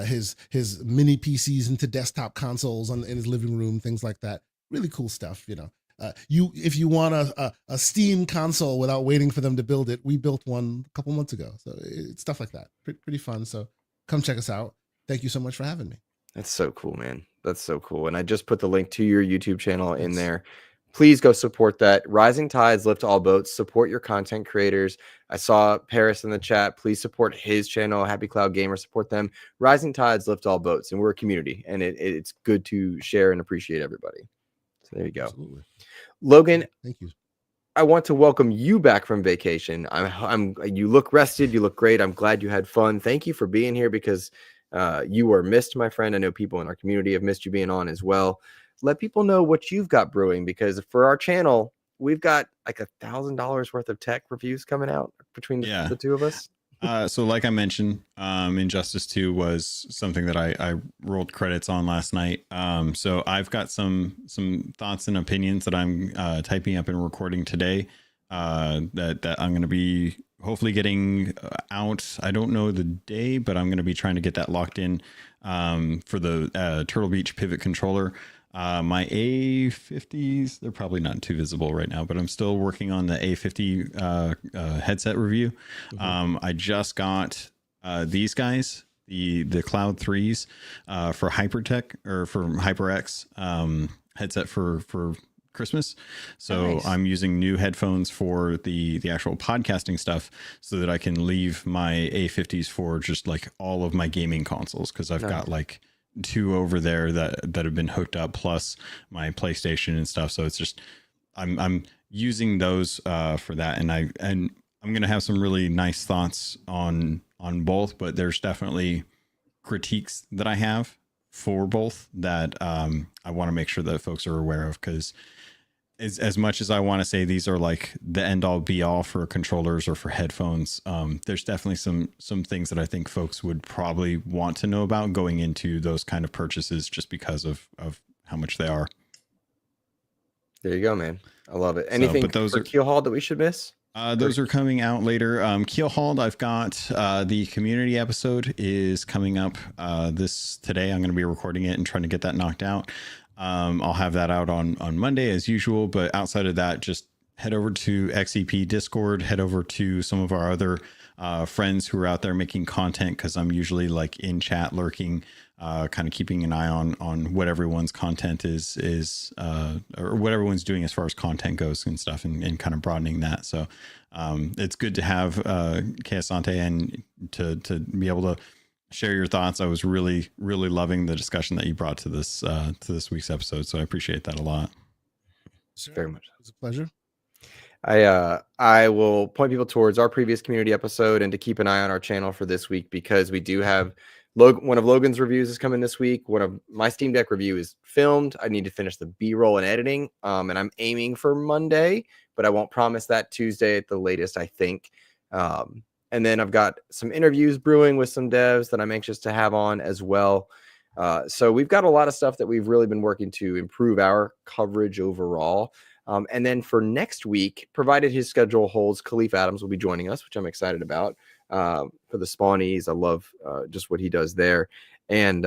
his mini PCs into desktop consoles in his living room, things like that. Really cool stuff. If you want a Steam console without waiting for them to build it, we built one a couple months ago. So it's stuff like that. Pretty fun. So come check us out. Thank you so much for having me. That's so cool, man. That's so cool. And I just put the link to your YouTube channel in there. Please go support that. Rising tides lift all boats. Support your content creators. I saw Paris in the chat. Please support his channel, Happy Cloud Gamer. Support them. Rising tides lift all boats, and we're a community, and it's good to share and appreciate everybody. So there you go. Absolutely. Logan, thank you. I want to welcome you back from vacation. You look rested. You look great. I'm glad you had fun. Thank you for being here, because you were missed, my friend. I know people in our community have missed you being on as well. Let people know what you've got brewing, because for our channel, we've got like $1,000 worth of tech reviews coming out between the two of us. So like I mentioned, Injustice 2 was something that I rolled credits on last night. So I've got some thoughts and opinions that I'm typing up and recording today that I'm going to be hopefully getting out. I don't know the day, but I'm going to be trying to get that locked in for the Turtle Beach pivot controller. My A50s, they're probably not too visible right now, but I'm still working on the A50 headset review. I just got these guys, the Cloud 3s for Hypertech, or for HyperX headset for Christmas. So nice. I'm using new headphones for the actual podcasting stuff, so that I can leave my A50s for just like all of my gaming consoles, because I've got like 2 over there that have been hooked up, plus my PlayStation and stuff. So it's just I'm using those for that, and I'm gonna have some really nice thoughts on both, but there's definitely critiques that I have for both that I want to make sure that folks are aware of, because as much as I want to say these are like the end all be all for controllers or for headphones, there's definitely some things that I think folks would probably want to know about going into those kind of purchases, just because of how much they are. There you go, man. I love it. Anything for Keelhaul that we should miss? Those are coming out later. Keelhauled, I've got the community episode is coming up today. I'm going to be recording it and trying to get that knocked out. I'll have that out on Monday as usual. But outside of that, just head over to XEP Discord, head over to some of our other friends who are out there making content, because I'm usually like in chat lurking, kind of keeping an eye on what everyone's content is or what everyone's doing as far as content goes and stuff, and kind of broadening that. So it's good to have Asante and to be able to share your thoughts. I was really loving the discussion that you brought to this week's episode, so I appreciate that a lot. Sure. Very much. It's a pleasure. I will point people towards our previous community episode and to keep an eye on our channel for this week, because we do have one of Logan's reviews is coming this week. One of my Steam Deck review is filmed. I need to finish the B-roll and editing, and I'm aiming for Monday, but I won't promise that. Tuesday at the latest, I think. And then I've got some interviews brewing with some devs that I'm anxious to have on as well. So we've got a lot of stuff that we've really been working to improve our coverage overall. And then for next week, provided his schedule holds, Khalif Adams will be joining us, which I'm excited about, for the Spawnies. I love just what he does there. And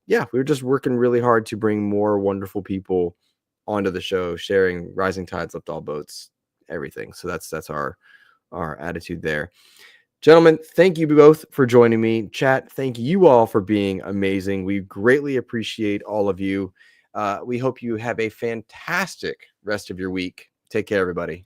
yeah, we're just working really hard to bring more wonderful people onto the show, sharing rising tides lift all boats, everything. So that's our attitude there. Gentlemen, thank you both for joining me. Chat, thank you all for being amazing. We greatly appreciate all of you. We hope you have a fantastic rest of your week. Take care, everybody.